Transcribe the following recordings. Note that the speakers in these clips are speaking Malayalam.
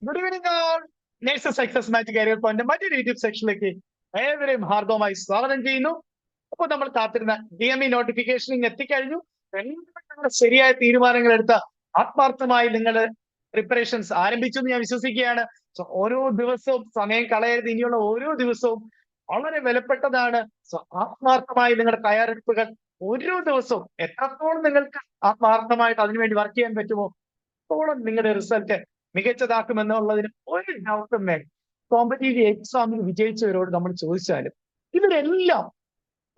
Good evening all. Nurses success match career point മറ്റൊരു യൂട്യൂബ് സെക്ഷനിലേക്ക് ഏവരെയും ഹാർദവമായി സ്വാഗതം ചെയ്യുന്നു. അപ്പോൾ നമ്മൾ കാത്തിരുന്ന DME നോട്ടിഫിക്കേഷൻ എത്തിക്കഴിഞ്ഞു. എല്ലാവരും ശരിയായ തീരുമാനങ്ങൾ എടുത്ത ആത്മാർത്ഥമായി നിങ്ങളുടെ പ്രിപ്പറേഷൻസ് ആരംഭിച്ചു എന്ന് ഞാൻ വിശ്വസിക്കുകയാണ്. സോ ഓരോ ദിവസവും സമയം കളയരുത്. ഇനിയുള്ള ഓരോ ദിവസവും വളരെ വിലപ്പെട്ടതാണ്. സോ ആത്മാർത്ഥമായി നിങ്ങളുടെ തയ്യാറെടുപ്പുകൾ ഓരോ ദിവസവും എത്രത്തോളം നിങ്ങൾക്ക് ആത്മാർത്ഥമായിട്ട് അതിനുവേണ്ടി വർക്ക് ചെയ്യാൻ പറ്റുമോ ത്തോളം നിങ്ങളുടെ റിസൾട്ട് മികച്ചതാക്കുമെന്നുള്ളതിന് ഒരു ഡൗട്ടും വേണ്ട. കോമ്പറ്റീറ്റീവ് എക്സാമിൽ വിജയിച്ചവരോട് നമ്മൾ ചോദിച്ചാലും ഇവരെല്ലാം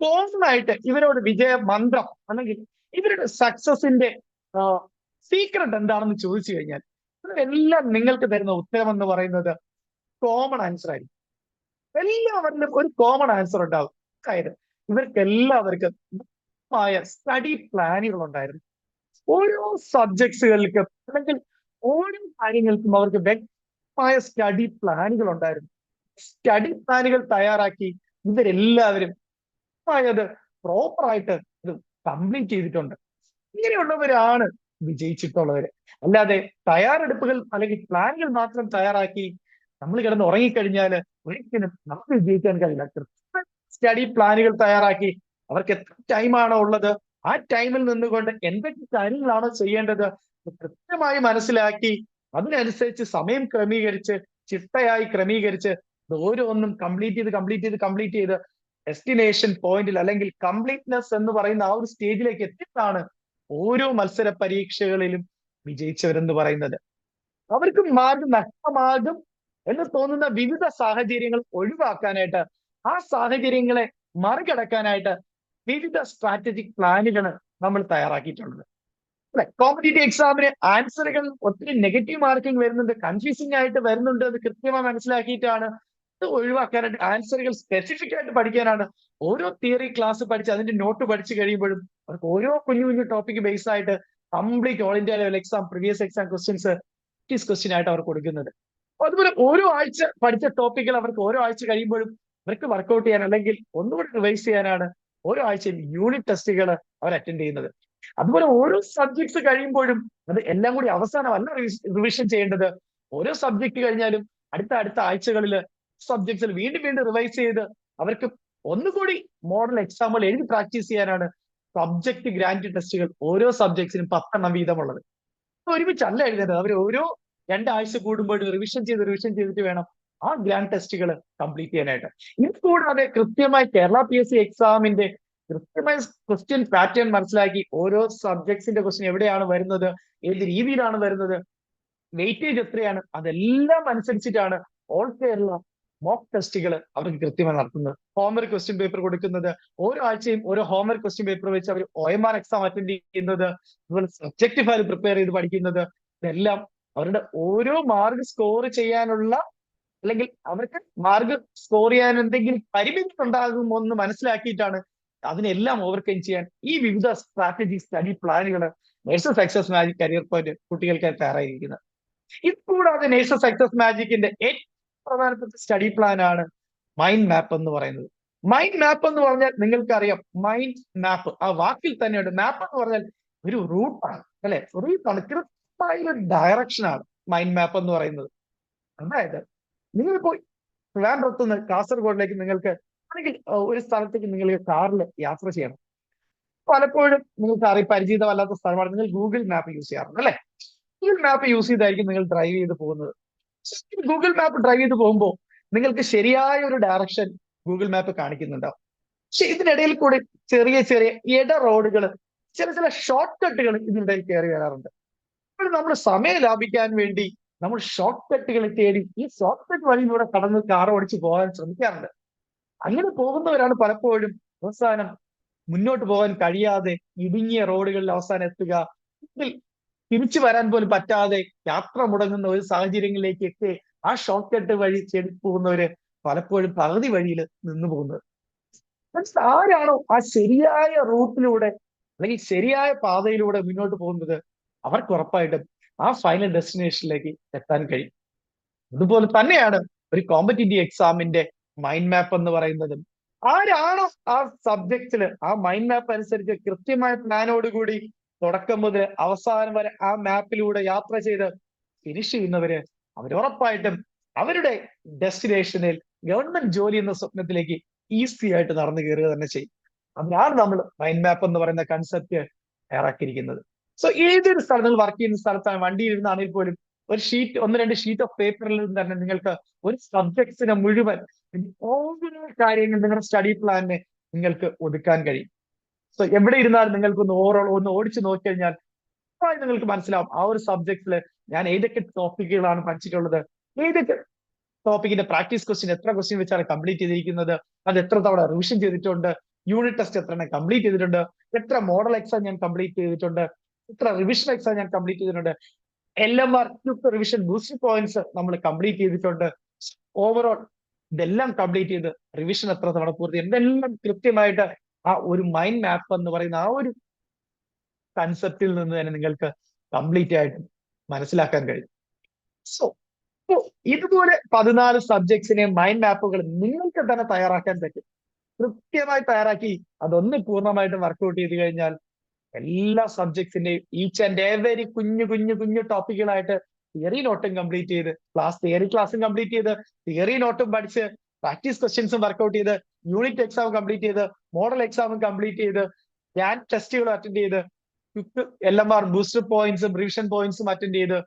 കോമൺ ആയിട്ട് ഇവരോട് വിജയ മന്ത്രം അല്ലെങ്കിൽ ഇവരുടെ സക്സസിന്റെ സീക്രട്ട് എന്താണെന്ന് ചോദിച്ചു കഴിഞ്ഞാൽ ഇവരെല്ലാം നിങ്ങൾക്ക് തരുന്ന ഉത്തരം എന്ന് പറയുന്നത് കോമൺ ആൻസർ ആയിരിക്കും. എല്ലാവരിലും ഒരു കോമൺ ആൻസർ ഉണ്ടാവും. അതായത് ഇവർക്ക് എല്ലാവർക്കും സ്റ്റഡി പ്ലാനുകൾ ഉണ്ടായിരുന്നു. ഓരോ സബ്ജക്ട്സുകൾക്കും അല്ലെങ്കിൽ ഓരോ കാര്യങ്ങൾക്കും അവർക്ക് വ്യക്തമായ സ്റ്റഡി പ്ലാനുകൾ ഉണ്ടായിരുന്നു. സ്റ്റഡി പ്ലാനുകൾ തയ്യാറാക്കി ഇവരെല്ലാവരും അത് പ്രോപ്പറായിട്ട് ഇത് കംപ്ലീറ്റ് ചെയ്തിട്ടുണ്ട്. ഇങ്ങനെയുള്ളവരാണ് വിജയിച്ചിട്ടുള്ളവര്. അല്ലാതെ തയ്യാറെടുപ്പുകൾ അല്ലെങ്കിൽ പ്ലാനുകൾ മാത്രം തയ്യാറാക്കി നമ്മൾ കിടന്ന് ഉറങ്ങിക്കഴിഞ്ഞാൽ ഒരിക്കലും നമുക്ക് വിജയിക്കാൻ കഴിയില്ല. സ്റ്റഡി പ്ലാനുകൾ തയ്യാറാക്കി അവർക്ക് എത്ര ടൈമാണോ ഉള്ളത് ആ ടൈമിൽ നിന്നുകൊണ്ട് എന്തൊക്കെ കാര്യങ്ങളാണോ ചെയ്യേണ്ടത് കൃത്യമായി മനസ്സിലാക്കി അതിനനുസരിച്ച് സമയം ക്രമീകരിച്ച് ചിട്ടയായി ക്രമീകരിച്ച് ഓരോന്നും കംപ്ലീറ്റ് ചെയ്ത് ഡെസ്റ്റിനേഷൻ പോയിന്റിൽ അല്ലെങ്കിൽ കംപ്ലീറ്റ്നെസ് എന്ന് പറയുന്ന ആ ഒരു സ്റ്റേജിലേക്ക് എത്തിയിട്ടാണ് ഓരോ മത്സര പരീക്ഷകളിലും വിജയിച്ചവരെന്ന് പറയുന്നത്. അവർക്ക് മാർഗം നഷ്ടമാകും എന്ന് തോന്നുന്ന വിവിധ സാഹചര്യങ്ങൾ ഒഴിവാക്കാനായിട്ട് ആ സാഹചര്യങ്ങളെ മറികടക്കാനായിട്ട് വിവിധ സ്ട്രാറ്റജിക് പ്ലാനുകൾ നമ്മൾ തയ്യാറാക്കിയിട്ടുള്ളത്. അല്ലെ, കോമ്പറ്റീറ്റീവ് എക്സാമിന് ആൻസറുകൾ ഒത്തിരി നെഗറ്റീവ് മാർക്കിംഗ് വരുന്നുണ്ട്, കൺഫ്യൂസിംഗ് ആയിട്ട് വരുന്നുണ്ട്. അത് കൃത്യമായി മനസ്സിലാക്കിയിട്ടാണ് ഇത് ഒഴിവാക്കാനായിട്ട് ആൻസറുകൾ സ്പെസിഫിക് ആയിട്ട് പഠിക്കാനാണ് ഓരോ തിയറി ക്ലാസ് പഠിച്ച് അതിന്റെ നോട്ട് പഠിച്ചു കഴിയുമ്പോഴും അവർക്ക് ഓരോ കുഞ്ഞു ടോപ്പിക് ബേസ് ആയിട്ട് complete all India level exam previous exam questions question ആയിട്ട് അവർ കൊടുക്കുന്നത്. അതുപോലെ ഓരോ ആഴ്ച പഠിച്ച ടോപ്പിക്കുകൾ അവർക്ക് ഓരോ ആഴ്ച കഴിയുമ്പോഴും അവർക്ക് വർക്ക്ഔട്ട് ചെയ്യാൻ അല്ലെങ്കിൽ ഒന്നുകൂടി റിവൈസ് ചെയ്യാനാണ് ഓരോ ആഴ്ചയും യൂണിറ്റ് ടെസ്റ്റുകൾ അവർ അറ്റൻഡ് ചെയ്യുന്നത്. അതുപോലെ ഓരോ സബ്ജക്ട്സ് കഴിയുമ്പോഴും അത് എല്ലാം കൂടി അവസാനമല്ല റിവിഷൻ ചെയ്യേണ്ടത്. ഓരോ സബ്ജക്ട് കഴിഞ്ഞാലും അടുത്ത ആഴ്ചകളിൽ സബ്ജക്ട്സിൽ വീണ്ടും റിവൈസ് ചെയ്ത് അവർക്ക് ഒന്നുകൂടി മോഡൽ എക്സാമ്പിൾ എഴുതി പ്രാക്ടീസ് ചെയ്യാനാണ് സബ്ജക്ട് ഗ്രാൻഡ് ടെസ്റ്റുകൾ ഓരോ സബ്ജക്ട്സിനും 10 വീതമുള്ളത്. ഒരുമിച്ചല്ല എഴുതുന്നത്. അവർ ഓരോ 2 ആഴ്ച കൂടുമ്പോൾ റിവിഷൻ ചെയ്തിട്ട് വേണം ആ ഗ്രാൻഡ് ടെസ്റ്റുകൾ കംപ്ലീറ്റ് ചെയ്യാനായിട്ട്. ഇത് കൂടാതെ കൃത്യമായി കേരള PSC എക്സാമിന്റെ കൃത്യമായ ക്വസ്റ്റ്യൻ പാറ്റേൺ മനസ്സിലാക്കി ഓരോ സബ്ജക്ട്സിന്റെ ക്വസ്റ്റ്യൻ എവിടെയാണ് വരുന്നത്, ഏത് രീതിയിലാണ് വരുന്നത്, വെയിറ്റേജ് എത്രയാണ്, അതെല്ലാം അനുസരിച്ചിട്ടാണ് ഓൾ കേരള മോക്ക് ടെസ്റ്റുകൾ അവർക്ക് കൃത്യമായി നടത്തുന്നത്. ഹോംവർക്ക് ക്വസ്റ്റ്യൻ പേപ്പർ കൊടുക്കുന്നത്, ഓരോ ആഴ്ചയും ഓരോ ഹോംവർക്ക് ക്വസ്റ്റ്യൻ പേപ്പർ വെച്ച് അവർ OMR എക്സാം അറ്റൻഡ് ചെയ്യുന്നത്, അതുപോലെ സബ്ജക്ട് ഫയൽ പ്രിപ്പയർ ചെയ്ത് പഠിക്കുന്നത്, ഇതെല്ലാം അവരുടെ ഓരോ മാർക്ക് സ്കോർ ചെയ്യാനുള്ള അല്ലെങ്കിൽ അവർക്ക് മാർക്ക് സ്കോർ ചെയ്യാൻ എന്തെങ്കിലും പരിമിതി ഉണ്ടാകുമോ എന്ന് മനസ്സിലാക്കിയിട്ടാണ് അതിനെല്ലാം ഓവർകം ചെയ്യാൻ ഈ വിവിധ സ്ട്രാറ്റജി സ്റ്റഡി പ്ലാനുകൾ nurses success magic career point കുട്ടികൾക്ക് തയ്യാറായിരിക്കുന്നത്. ഇത് കൂടാതെ നേഴ്സസ് സക്സസ് മാജിക്കിന്റെ ഏറ്റവും പ്രധാനപ്പെട്ട സ്റ്റഡി പ്ലാൻ ആണ് മൈൻഡ് മാപ്പ് എന്ന് പറയുന്നത്. മൈൻഡ് മാപ്പ് എന്ന് പറഞ്ഞാൽ നിങ്ങൾക്കറിയാം, മൈൻഡ് മാപ്പ് ആ വാക്കിൽ തന്നെയുണ്ട്. മാപ്പ് എന്ന് പറഞ്ഞാൽ ഒരു റൂട്ടാണ്, അല്ലെ, റൂട്ടാണ്, കൃത്യമായ ഒരു ഡയറക്ഷനാണ് മൈൻഡ് മാപ്പ് എന്ന് പറയുന്നത്. അതായത് നിങ്ങളിപ്പോ ട്രിവാൻഡ്രത്തുനിന്ന് കാസർഗോഡിലേക്ക് നിങ്ങൾക്ക് അല്ലെങ്കിൽ ഒരു സ്ഥലത്തേക്ക് നിങ്ങൾക്ക് കാറിൽ യാത്ര ചെയ്യണം. പലപ്പോഴും നിങ്ങൾക്ക് പരിചിതമല്ലാത്ത സ്ഥലമാണ്, നിങ്ങൾ ഗൂഗിൾ മാപ്പ് യൂസ് ചെയ്യാറുണ്ട് അല്ലെ. ഗൂഗിൾ മാപ്പ് യൂസ് ചെയ്തായിരിക്കും നിങ്ങൾ ഡ്രൈവ് ചെയ്ത് പോകുന്നത്. ഗൂഗിൾ മാപ്പ് ഡ്രൈവ് ചെയ്ത് പോകുമ്പോൾ നിങ്ങൾക്ക് ശരിയായ ഒരു ഡയറക്ഷൻ ഗൂഗിൾ മാപ്പ് കാണിക്കുന്നുണ്ടാവും. പക്ഷെ ഇതിനിടയിൽ കൂടി ചെറിയ ഇട റോഡുകൾ, ചില ഷോർട്ട് കട്ടുകൾ ഇതിനിടയിൽ കയറി വരാറുണ്ട്. അപ്പോൾ നമ്മൾ സമയം ലാഭിക്കാൻ വേണ്ടി നമ്മൾ ഷോർട്ട് കട്ടുകൾ തേടി ഈ ഷോർട്ട് കട്ട് വഴിയിലൂടെ കടന്ന് കാർ ഓടിച്ച് പോകാൻ ശ്രമിക്കാറുണ്ട്. അങ്ങനെ പോകുന്നവരാണ് പലപ്പോഴും അവസാനം മുന്നോട്ട് പോകാൻ കഴിയാതെ ഇടുങ്ങിയ റോഡുകളിൽ അവസാനം എത്തുക, തിരിച്ചു വരാൻ പോലും പറ്റാതെ യാത്ര മുടങ്ങുന്ന ഒരു സാഹചര്യങ്ങളിലേക്ക് എത്തി ആ ഷോർട്ട് കട്ട് വഴി ചെടി പോകുന്നവര് പലപ്പോഴും പകുതി വഴിയിൽ നിന്നു പോകുന്നത്. ആരാണോ ആ ശരിയായ റൂട്ടിലൂടെ അല്ലെങ്കിൽ ശരിയായ പാതയിലൂടെ മുന്നോട്ട് പോകുന്നത് അവർക്ക് ഉറപ്പായിട്ടും ആ ഫൈനൽ ഡെസ്റ്റിനേഷനിലേക്ക് എത്താൻ കഴിയും. അതുപോലെ തന്നെയാണ് ഒരു കോമ്പറ്റീറ്റീവ് എക്സാമിന്റെ മൈൻഡ് മാപ്പ് എന്ന് പറയുന്നത്. ആരാണോ ആ സബ്ജക്റ്റില് ആ മൈൻഡ് മാപ്പ് അനുസരിച്ച് കൃത്യമായ പ്ലാനോടുകൂടി തുടക്കം മുതൽ അവസാനം വരെ ആ മാപ്പിലൂടെ യാത്ര ചെയ്ത് ഫിനിഷ് ചെയ്യുന്നവര് അവർ ഉറപ്പായിട്ടും അവരുടെ ഡെസ്റ്റിനേഷനിൽ ഗവൺമെന്റ് ജോലി എന്ന സ്വപ്നത്തിലേക്ക് ഈസി ആയിട്ട് നടന്നു കയറുക തന്നെ ചെയ്യും. അതിനാണ് നമ്മൾ മൈൻഡ് മാപ്പ് എന്ന് പറയുന്ന കൺസെപ്റ്റ് തയ്യാറാക്കിയിരിക്കുന്നത്. സോ ഏതൊരു സ്ഥലത്ത് വർക്ക് ചെയ്യുന്ന സ്ഥലത്താണ് വണ്ടിയിൽ ഇരുന്നാണെങ്കിൽ പോലും ഒരു ഷീറ്റ്, 1-2 ഷീറ്റ് ഓഫ് പേപ്പറിൽ നിന്ന് തന്നെ നിങ്ങൾക്ക് ഒരു സബ്ജക്ട്സിനെ മുഴുവൻ ഓരോ കാര്യങ്ങൾ നിങ്ങളുടെ സ്റ്റഡി പ്ലാനിനെ നിങ്ങൾക്ക് ഒതുക്കാൻ കഴിയും. സോ എവിടെ ഇരുന്നാലും നിങ്ങൾക്കൊന്ന് ഒന്ന് ഓടിച്ചു നോക്കിക്കഴിഞ്ഞാൽ നിങ്ങൾക്ക് മനസ്സിലാവും ആ ഒരു സബ്ജക്റ്റില് ഞാൻ ഏതൊക്കെ ടോപ്പിക്കുകളാണ് പഠിച്ചിട്ടുള്ളത്, ഏതൊക്കെ ടോപ്പിക്കിന്റെ പ്രാക്ടീസ് ക്വസ്റ്റ്യൻ എത്ര ക്വസ്റ്റ്യൻ വെച്ചാണ് കംപ്ലീറ്റ് ചെയ്തിരിക്കുന്നത്, അത് എത്ര തവണ റിവിഷൻ ചെയ്തിട്ടുണ്ട്, യൂണിറ്റ് ടെസ്റ്റ് എത്ര കംപ്ലീറ്റ് ചെയ്തിട്ടുണ്ട്, എത്ര മോഡൽ എക്സാം ഞാൻ കംപ്ലീറ്റ് ചെയ്തിട്ടുണ്ട്, എത്ര റിവിഷൻ എക്സാം ഞാൻ കംപ്ലീറ്റ് ചെയ്തിട്ടുണ്ട്, LMR റിവിഷൻ ബൂസ്റ്റർ പോയിന്റ്സ് നമ്മൾ കംപ്ലീറ്റ് ചെയ്തിട്ടുണ്ട്, ഓവറോൾ ഇതെല്ലാം കംപ്ലീറ്റ് ചെയ്ത് റിവിഷൻ എത്ര തവണ പൂർത്തി, ഇതെല്ലാം കൃത്യമായിട്ട് ആ ഒരു മൈൻഡ് മാപ്പ് എന്ന് പറയുന്ന ആ ഒരു കൺസെപ്റ്റിൽ നിന്ന് തന്നെ നിങ്ങൾക്ക് കംപ്ലീറ്റ് ആയിട്ട് മനസ്സിലാക്കാൻ കഴിയും. സോ ഇതുപോലെ 14 സബ്ജക്ട്സിനെ മൈൻഡ് മാപ്പുകൾ നിങ്ങൾക്ക് തന്നെ തയ്യാറാക്കാൻ പറ്റും. കൃത്യമായി തയ്യാറാക്കി അതൊന്ന് പൂർണ്ണമായിട്ട് വർക്ക്ഔട്ട് ചെയ്ത് കഴിഞ്ഞാൽ എല്ലാ സബ്ജക്ട്സിന്റെയും ഈച്ച് ആൻഡ് എവരി കുഞ്ഞു കുഞ്ഞു കുഞ്ഞു ടോപ്പിക്കുകളായിട്ട് തിയറി നോട്ടും കംപ്ലീറ്റ് ചെയ്ത് തിയറി ക്ലാസ്സും കംപ്ലീറ്റ് ചെയ്ത് തിയറി നോട്ടും പഠിച്ച് പ്രാക്ടീസ് ക്വസ്റ്റ്യൻസും വർക്ക്ഔട്ട് ചെയ്ത് യൂണിറ്റ് എക്സാം കംപ്ലീറ്റ് ചെയ്ത് മോഡൽ എക്സാമും കംപ്ലീറ്റ് ചെയ്ത് ഞാൻ ടെസ്റ്റുകളും അറ്റൻഡ് ചെയ്ത് LMR ബൂസ്റ്റർ പോയിന്റ്സും റിവിഷൻ പോയിന്റ്സും അറ്റൻഡ് ചെയ്ത്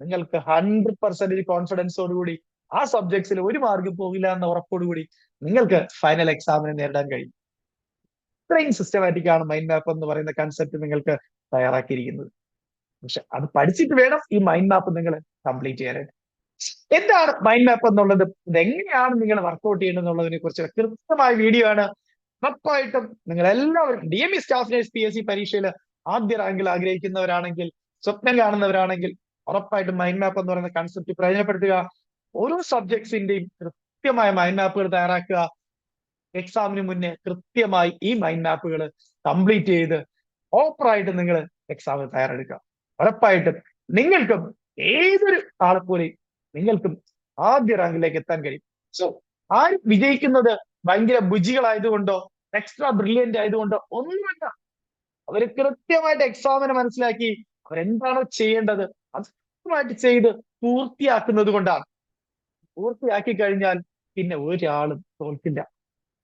നിങ്ങൾക്ക് 100% കോൺഫിഡൻസോടുകൂടി ആ സബ്ജക്ട്സിൽ ഒരു മാർക്കും പോകില്ല എന്ന ഉറപ്പോടുകൂടി നിങ്ങൾക്ക് ഫൈനൽ എക്സാമിനെ നേരിടാൻ കഴിയും. ഇത്രയും സിസ്റ്റമാറ്റിക് ആണ് മൈൻഡ് മാപ്പ് എന്ന് പറയുന്ന കൺസെപ്റ്റ് നിങ്ങൾക്ക് തയ്യാറാക്കിയിരിക്കുന്നത്. പക്ഷെ അത് പഠിച്ചിട്ട് വേണം ഈ മൈൻഡ് മാപ്പ് നിങ്ങൾ കംപ്ലീറ്റ് ചെയ്യാനായിട്ട്. എന്താണ് മൈൻഡ് മാപ്പ് എന്നുള്ളത്, ഇതെങ്ങനെയാണ് നിങ്ങൾ വർക്ക്ഔട്ട് ചെയ്യേണ്ടത് എന്നുള്ളതിനെ കുറിച്ച് കൃത്യമായ വീഡിയോ ആണ്. ഉറപ്പായിട്ടും നിങ്ങൾ എല്ലാവരും DME സ്റ്റാഫ് നഴ്സ് PSC പരീക്ഷയിൽ ആദ്യ റാങ്കിൽ ആഗ്രഹിക്കുന്നവരാണെങ്കിൽ, സ്വപ്നം കാണുന്നവരാണെങ്കിൽ ഉറപ്പായിട്ടും മൈൻഡ് മാപ്പ് എന്ന് പറയുന്ന കൺസെപ്റ്റ് പ്രയോജനപ്പെടുത്തുക. ഓരോ സബ്ജക്ട്സിന്റെയും കൃത്യമായ മൈൻഡ് മാപ്പുകൾ തയ്യാറാക്കുക. എക്സാമിന് മുന്നേ കൃത്യമായി ഈ മൈൻഡ് മാപ്പുകൾ കംപ്ലീറ്റ് ചെയ്ത് ഓപ്പറായിട്ട് നിങ്ങൾ എക്സാമിന് തയ്യാറെടുക്കുക. ഉറപ്പായിട്ടും നിങ്ങൾക്കും ഏതൊരു ആളെ പോലെയും നിങ്ങൾക്കും ആദ്യ റാങ്കിലേക്ക് എത്താൻ കഴിയും. സോ ആരും വിജയിക്കുന്നത് ഭയങ്കര ബുജികളായതുകൊണ്ടോ എക്സ്ട്രാ ബ്രില്യന്റ് ആയതുകൊണ്ടോ ഒന്നുമല്ല. അവര് കൃത്യമായിട്ട് എക്സാമിനെ മനസ്സിലാക്കി അവരെന്താണോ ചെയ്യേണ്ടത് അത് കൃത്യമായിട്ട് ചെയ്ത് പൂർത്തിയാക്കുന്നത് കൊണ്ടാണ്. പൂർത്തിയാക്കി കഴിഞ്ഞാൽ പിന്നെ ഒരാളും തോൽക്കില്ല.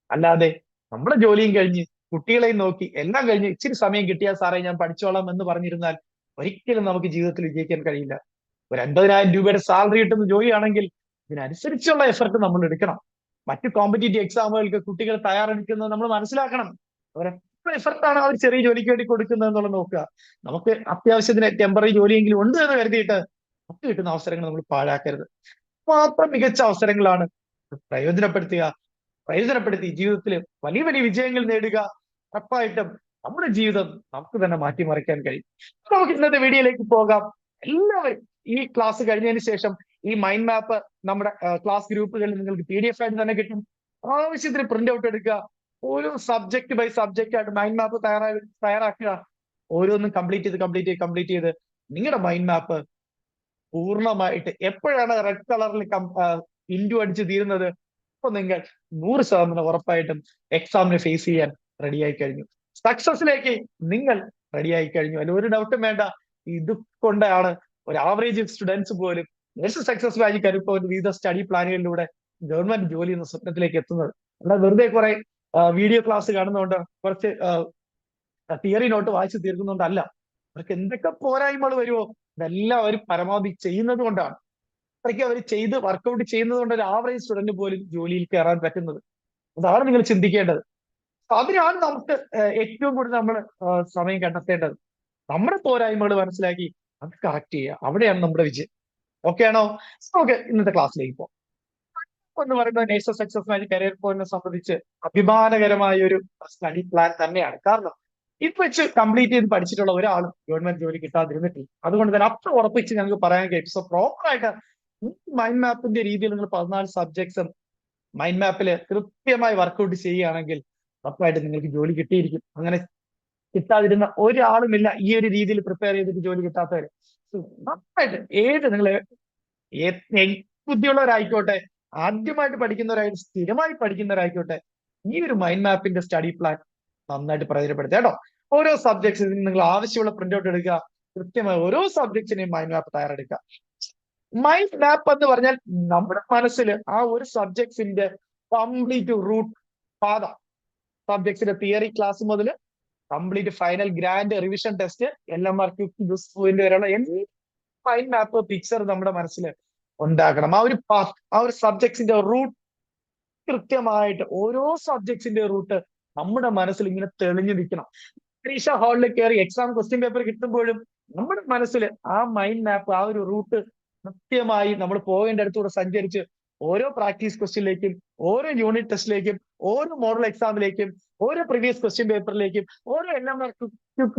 അല്ലാതെ നമ്മുടെ ജോലിയും കഴിഞ്ഞ് കുട്ടികളെയും നോക്കി എല്ലാം കഴിഞ്ഞ് ഇച്ചിരി സമയം കിട്ടിയാൽ സാറേ ഞാൻ പഠിച്ചോളാം എന്ന് പറഞ്ഞിരുന്നാൽ ഒരിക്കലും നമുക്ക് ജീവിതത്തിൽ വിജയിക്കാൻ കഴിയില്ല. ഒരു 50,000 രൂപയുടെ സാലറി കിട്ടുന്ന ജോലിയാണെങ്കിൽ ഇതിനനുസരിച്ചുള്ള എഫർട്ട് നമ്മൾ എടുക്കണം. മറ്റു കോമ്പറ്റേറ്റീവ് എക്സാമുകൾക്ക് കുട്ടികൾ തയ്യാറെടുക്കുന്നത് നമ്മൾ മനസ്സിലാക്കണം. അവരെത്ര എഫർട്ടാണ് അവർ ചെറിയ ജോലിക്ക് വേണ്ടി കൊടുക്കുന്നത് എന്നുള്ളത് നോക്കുക. നമുക്ക് അത്യാവശ്യത്തിന് ടെമ്പററി ജോലിയെങ്കിലും ഉണ്ട് എന്ന് കരുതിയിട്ട് മറ്റു കിട്ടുന്ന അവസരങ്ങൾ നമ്മൾ പാഴാക്കരുത്. മാത്രം മികച്ച അവസരങ്ങളാണ് പ്രയോജനപ്പെടുത്തി ജീവിതത്തിൽ വലിയ വലിയ വിജയങ്ങൾ നേടുക. ഉറപ്പായിട്ടും നമ്മുടെ ജീവിതം നമുക്ക് തന്നെ മാറ്റിമറിക്കാൻ കഴിയും. നമുക്ക് ഇന്നത്തെ വീഡിയോയിലേക്ക് പോകാം. എല്ലാവരും ഈ ക്ലാസ് കഴിഞ്ഞതിന് ശേഷം ഈ മൈൻഡ് മാപ്പ് നമ്മുടെ ക്ലാസ് ഗ്രൂപ്പുകളിൽ നിങ്ങൾക്ക് PDF ആയിട്ട് തന്നെ കിട്ടും. ആവശ്യത്തിന് പ്രിന്റ് ഔട്ട് എടുക്കുക. ഓരോ സബ്ജക്ട് ബൈ സബ്ജക്റ്റ് ആയിട്ട് മൈൻഡ് മാപ്പ് തയ്യാറാക്കുക. ഓരോന്നും കംപ്ലീറ്റ് ചെയ്ത് നിങ്ങളുടെ മൈൻഡ് മാപ്പ് പൂർണ്ണമായിട്ട് എപ്പോഴാണ് റെഡ് കളറിൽ ഇൻഡു അടിച്ച് തീരുന്നത് അപ്പൊ നിങ്ങൾ 100% ഉറപ്പായിട്ടും എക്സാമിനെ ഫേസ് ചെയ്യാൻ റെഡിയായി കഴിഞ്ഞു. സക്സസിലേക്ക് നിങ്ങൾ റെഡിയായി കഴിഞ്ഞു. അതിൽ ഒരു ഡൗട്ടും വേണ്ട. ഇത് കൊണ്ടാണ് ഒരു ആവറേജ് സ്റ്റുഡൻസ് പോലും നേഴ്സ് സക്സസ് ബാച്ച് കരുപ്പോൾ വിവിധ സ്റ്റഡി പ്ലാനുകളിലൂടെ ഗവൺമെന്റ് ജോലി എന്ന സ്വപ്നത്തിലേക്ക് എത്തുന്നത്. എന്നാൽ വെറുതെ കുറെ വീഡിയോ ക്ലാസ് കാണുന്നതുകൊണ്ട് കുറച്ച് തിയറി നോട്ട് വായിച്ച് തീർക്കുന്നുണ്ടല്ല. അവർക്ക് എന്തൊക്കെ പോരായ്മകൾ വരുമോ ഇതെല്ലാം അവർ പരമാവധി ചെയ്യുന്നത് കൊണ്ടാണ്. അത്രയ്ക്ക് അവർ ചെയ്ത് വർക്ക്ഔട്ട് ചെയ്യുന്നത് കൊണ്ട് ഒരു ആവറേജ് സ്റ്റുഡന്റ് പോലും ജോലിയിൽ കയറാൻ പറ്റുന്നത്. അതാണ് നിങ്ങൾ ചിന്തിക്കേണ്ടത്. അതിനാണ് നമുക്ക് ഏറ്റവും കൂടുതൽ നമ്മൾ സമയം കണ്ടെത്തേണ്ടത്. നമ്മുടെ പോരായ്മകൾ മനസ്സിലാക്കി അത് കറക്റ്റ് ചെയ്യുക. അവിടെയാണ് നമ്മുടെ വിജയം. ഓക്കെ ആണോ? നമുക്ക് ഇന്നത്തെ ക്ലാസ്സിലേക്ക് പോകാം. എന്ന് പറയുന്നത് നേഴ്സ് സക്സസ് മാച്ച് കരിയർ പോയിന്റിനെ സംബന്ധിച്ച് അഭിമാനകരമായ ഒരു സ്റ്റഡി പ്ലാൻ തന്നെയാണ്. കാരണം ഇത് വെച്ച് കംപ്ലീറ്റ് ചെയ്ത് പഠിച്ചിട്ടുള്ള ഒരാളും ഗവൺമെന്റ് ജോലി കിട്ടാതിരുന്നിട്ടില്ല. അതുകൊണ്ട് തന്നെ അത്ര ഉറപ്പിച്ച് ഞങ്ങൾക്ക് പറയാൻ കഴിയും. സോ പ്രോപ്പറായിട്ട് മൈൻഡ് മാപ്പിന്റെ രീതിയിൽ നിങ്ങൾ 14 സബ്ജക്ട്സും മൈൻഡ് മാപ്പിൽ കൃത്യമായി വർക്ക്ഔട്ട് ചെയ്യുകയാണെങ്കിൽ ഉറപ്പായിട്ട് നിങ്ങൾക്ക് ജോലി കിട്ടിയിരിക്കും. അങ്ങനെ കിട്ടാതിരുന്ന ഒരാളുമില്ല ഈ ഒരു രീതിയിൽ പ്രിപ്പയർ ചെയ്തിട്ട് ജോലി കിട്ടാത്തവര്. ഉറപ്പായിട്ട് നിങ്ങൾ ബുദ്ധിയുള്ളവരായിക്കോട്ടെ, ആദ്യമായിട്ട് പഠിക്കുന്നവരായിട്ട് സ്ഥിരമായി പഠിക്കുന്നവരായിക്കോട്ടെ, ഈ ഒരു മൈൻഡ് മാപ്പിന്റെ സ്റ്റഡി പ്ലാൻ നന്നായിട്ട് പ്രയോജനപ്പെടുത്തുക കേട്ടോ. ഓരോ സബ്ജക്ട്സിനും നിങ്ങൾ ആവശ്യമുള്ള പ്രിന്റ് ഔട്ട് എടുക്കുക. കൃത്യമായി ഓരോ സബ്ജക്ട്സിനെയും മൈൻഡ് മാപ്പ് തയ്യാറെടുക്കുക. മൈൻഡ് മാപ്പ് എന്ന് പറഞ്ഞാൽ നമ്മുടെ മനസ്സിൽ ആ ഒരു സബ്ജക്ട്സിന്റെ കംപ്ലീറ്റ് റൂട്ട് പാത, സബ്ജക്ട്സിന്റെ തിയറി ക്ലാസ് മുതൽ complete final grand revision test LMR point വരെയുള്ള മൈൻഡ് മാപ്പ് പിക്ചർ നമ്മുടെ മനസ്സിൽ ഉണ്ടാക്കണം. ആ ഒരു പാത്ത്, ആ ഒരു സബ്ജക്ട്സിന്റെ റൂട്ട് കൃത്യമായിട്ട് ഓരോ സബ്ജക്ട്സിന്റെ റൂട്ട് നമ്മുടെ മനസ്സിൽ ഇങ്ങനെ തെളിഞ്ഞു നിൽക്കണം. പരീക്ഷ ഹാളിൽ കയറി എക്സാം ക്വസ്റ്റ്യൻ പേപ്പർ കിട്ടുമ്പോഴും നമ്മുടെ മനസ്സിൽ ആ മൈൻഡ് മാപ്പ്, ആ ഒരു റൂട്ട് കൃത്യമായി നമ്മൾ പോകേണ്ട അടുത്തൂടെ സഞ്ചരിച്ച് ഓരോ പ്രാക്ടീസ് ക്വസ്റ്റ്യനിലേക്കും, ഓരോ യൂണിറ്റ് ടെസ്റ്റിലേക്കും, ഓരോ മോഡൽ എക്സാമിലേക്കും, ഓരോ പ്രീവിയസ് ക്വസ്റ്റ്യൻ പേപ്പറിലേക്കും, ഓരോ LMR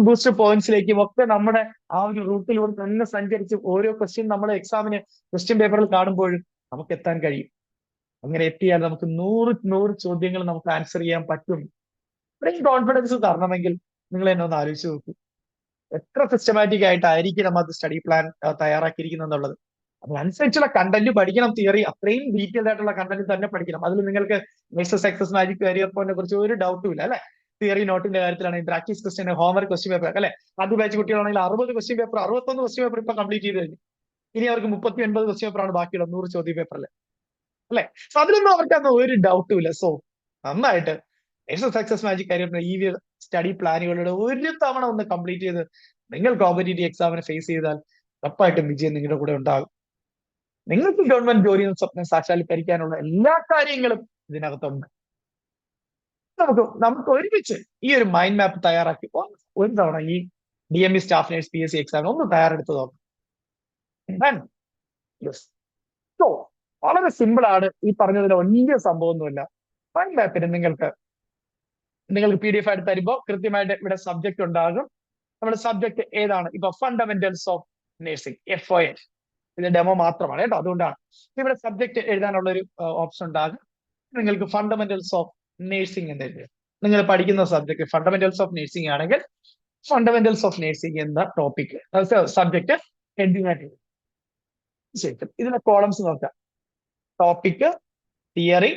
ബൂസ്റ്റർ പോയിന്റ്സിലേക്കും ഒക്കെ നമ്മുടെ ആ ഒരു റൂട്ടിലൂടെ തന്നെ സഞ്ചരിച്ച് ഓരോ ക്വസ്റ്റ്യൻ നമ്മുടെ എക്സാമിന് ക്വസ്റ്റ്യൻ പേപ്പറിൽ കാണുമ്പോഴും നമുക്ക് എത്താൻ കഴിയും. അങ്ങനെ എത്തിയാൽ നമുക്ക് 100 ചോദ്യങ്ങൾ നമുക്ക് ആൻസർ ചെയ്യാൻ പറ്റും. ഇത്രയും കോൺഫിഡൻസ് തരണമെങ്കിൽ നിങ്ങൾ എന്നെ ഒന്ന് ആലോചിച്ച് നോക്കൂ. എത്ര സിസ്റ്റമാറ്റിക് ആയിട്ടായിരിക്കണം അത് സ്റ്റഡി പ്ലാൻ തയ്യാറാക്കിയിരിക്കുന്നത് എന്നുള്ളത്. അതിനനുസരിച്ചുള്ള കണ്ടന്റ് പഠിക്കണം. തിയറി അത്രയും ഡീറ്റെയിൽഡ് ആയിട്ടുള്ള കണ്ടന്റ് തന്നെ പഠിക്കണം. അതിൽ നിങ്ങൾക്ക് സക്സസ് മാജിക് കരിയർ പോയിന്റിനെ കുറിച്ച് ഒരു ഡൗട്ടും ഇല്ല അല്ലെ. തിയറി നോട്ടിന്റെ കാര്യത്തിലാണെങ്കിൽ practice question, homework question paper അല്ലെ. ആദ്യ ബാച്ച് കുട്ടികളാണെങ്കിൽ 60 ക്വസ്റ്റ്യൻ പേപ്പർ, 61 ക്വസ്റ്റ്യൻ പേപ്പർ ഇപ്പൊ കംപ്ലീറ്റ് ചെയ്ത് കഴിഞ്ഞു. ഇനി അവർക്ക് 39 ക്വസ്റ്റ്യൻ പേപ്പറാണ് ബാക്കിയുള്ളത് 100 ചോദ്യ പേപ്പറിൽ അല്ലെ. സോ അതിലൊന്നും അവർക്ക് അന്ന് ഒരു ഡൗട്ടും ഇല്ല. സോ നന്നായിട്ട് സക്സസ് മാജിക് കരിയറിന്റെ ഈ സ്റ്റഡി പ്ലാനുകളുടെ ഒരു തവണ ഒന്ന് കംപ്ലീറ്റ് ചെയ്ത് നിങ്ങൾ കോമ്പറ്റേറ്റീവ് എക്സാമിനെ ഫേസ് ചെയ്താൽ ഉറപ്പായിട്ടും വിജയം നിങ്ങളുടെ കൂടെ ഉണ്ടാകും. നിങ്ങൾക്ക് ഗവൺമെന്റ് ജോലി എന്ന സ്വപ്നം സാക്ഷാത്കരിക്കാനുള്ള എല്ലാ കാര്യങ്ങളും ഇതിനകത്തുണ്ട്. നമുക്ക് ഒരുമിച്ച് ഈ ഒരു മൈൻഡ് മാപ്പ് തയ്യാറാക്കി ഒരു തവണ ഈ DME സ്റ്റാഫ് നേഴ്സ് PSC എക്സാമിന് ഒന്ന് തയ്യാറെടുത്ത് നോക്കാം. സോ വളരെ സിമ്പിൾ ആണ്. ഈ പറഞ്ഞതിൽ വലിയ സംഭവമൊന്നുമില്ല. മൈൻഡ് മാപ്പിന് നിങ്ങൾക്ക് PDF ആയിട്ട് തരുമ്പോൾ കൃത്യമായിട്ട് ഇവിടെ സബ്ജക്ട് ഉണ്ടാകും. നമ്മുടെ സബ്ജക്ട് ഏതാണ്? ഇപ്പൊ ഫണ്ടമെന്റൽസ് ഓഫ് നഴ്സിംഗ് FON, ഇതിന്റെ ഡെമോ മാത്രമാണ് കേട്ടോ, അതുകൊണ്ടാണ് ഇവിടെ സബ്ജക്ട് എഴുതാനുള്ള ഒരു ഓപ്ഷൻ ഉണ്ടാകും. നിങ്ങൾക്ക് ഫണ്ടമെന്റൽസ് ഓഫ് നഴ്സിംഗ് എന്ന് എഴുതുക. നിങ്ങൾ പഠിക്കുന്ന സബ്ജക്ട് ഫണ്ടമെന്റൽസ് ഓഫ് നഴ്സിംഗ് ആണെങ്കിൽ ഫണ്ടമെന്റൽസ് ഓഫ് നഴ്സിംഗ് എന്ന ടോപ്പിക് സബ്ജക്ട് ഹെഡിങ് ആയിട്ട് ശരിക്കും ഇതിന്റെ കോളംസ് നോക്കാം. Topic, theory,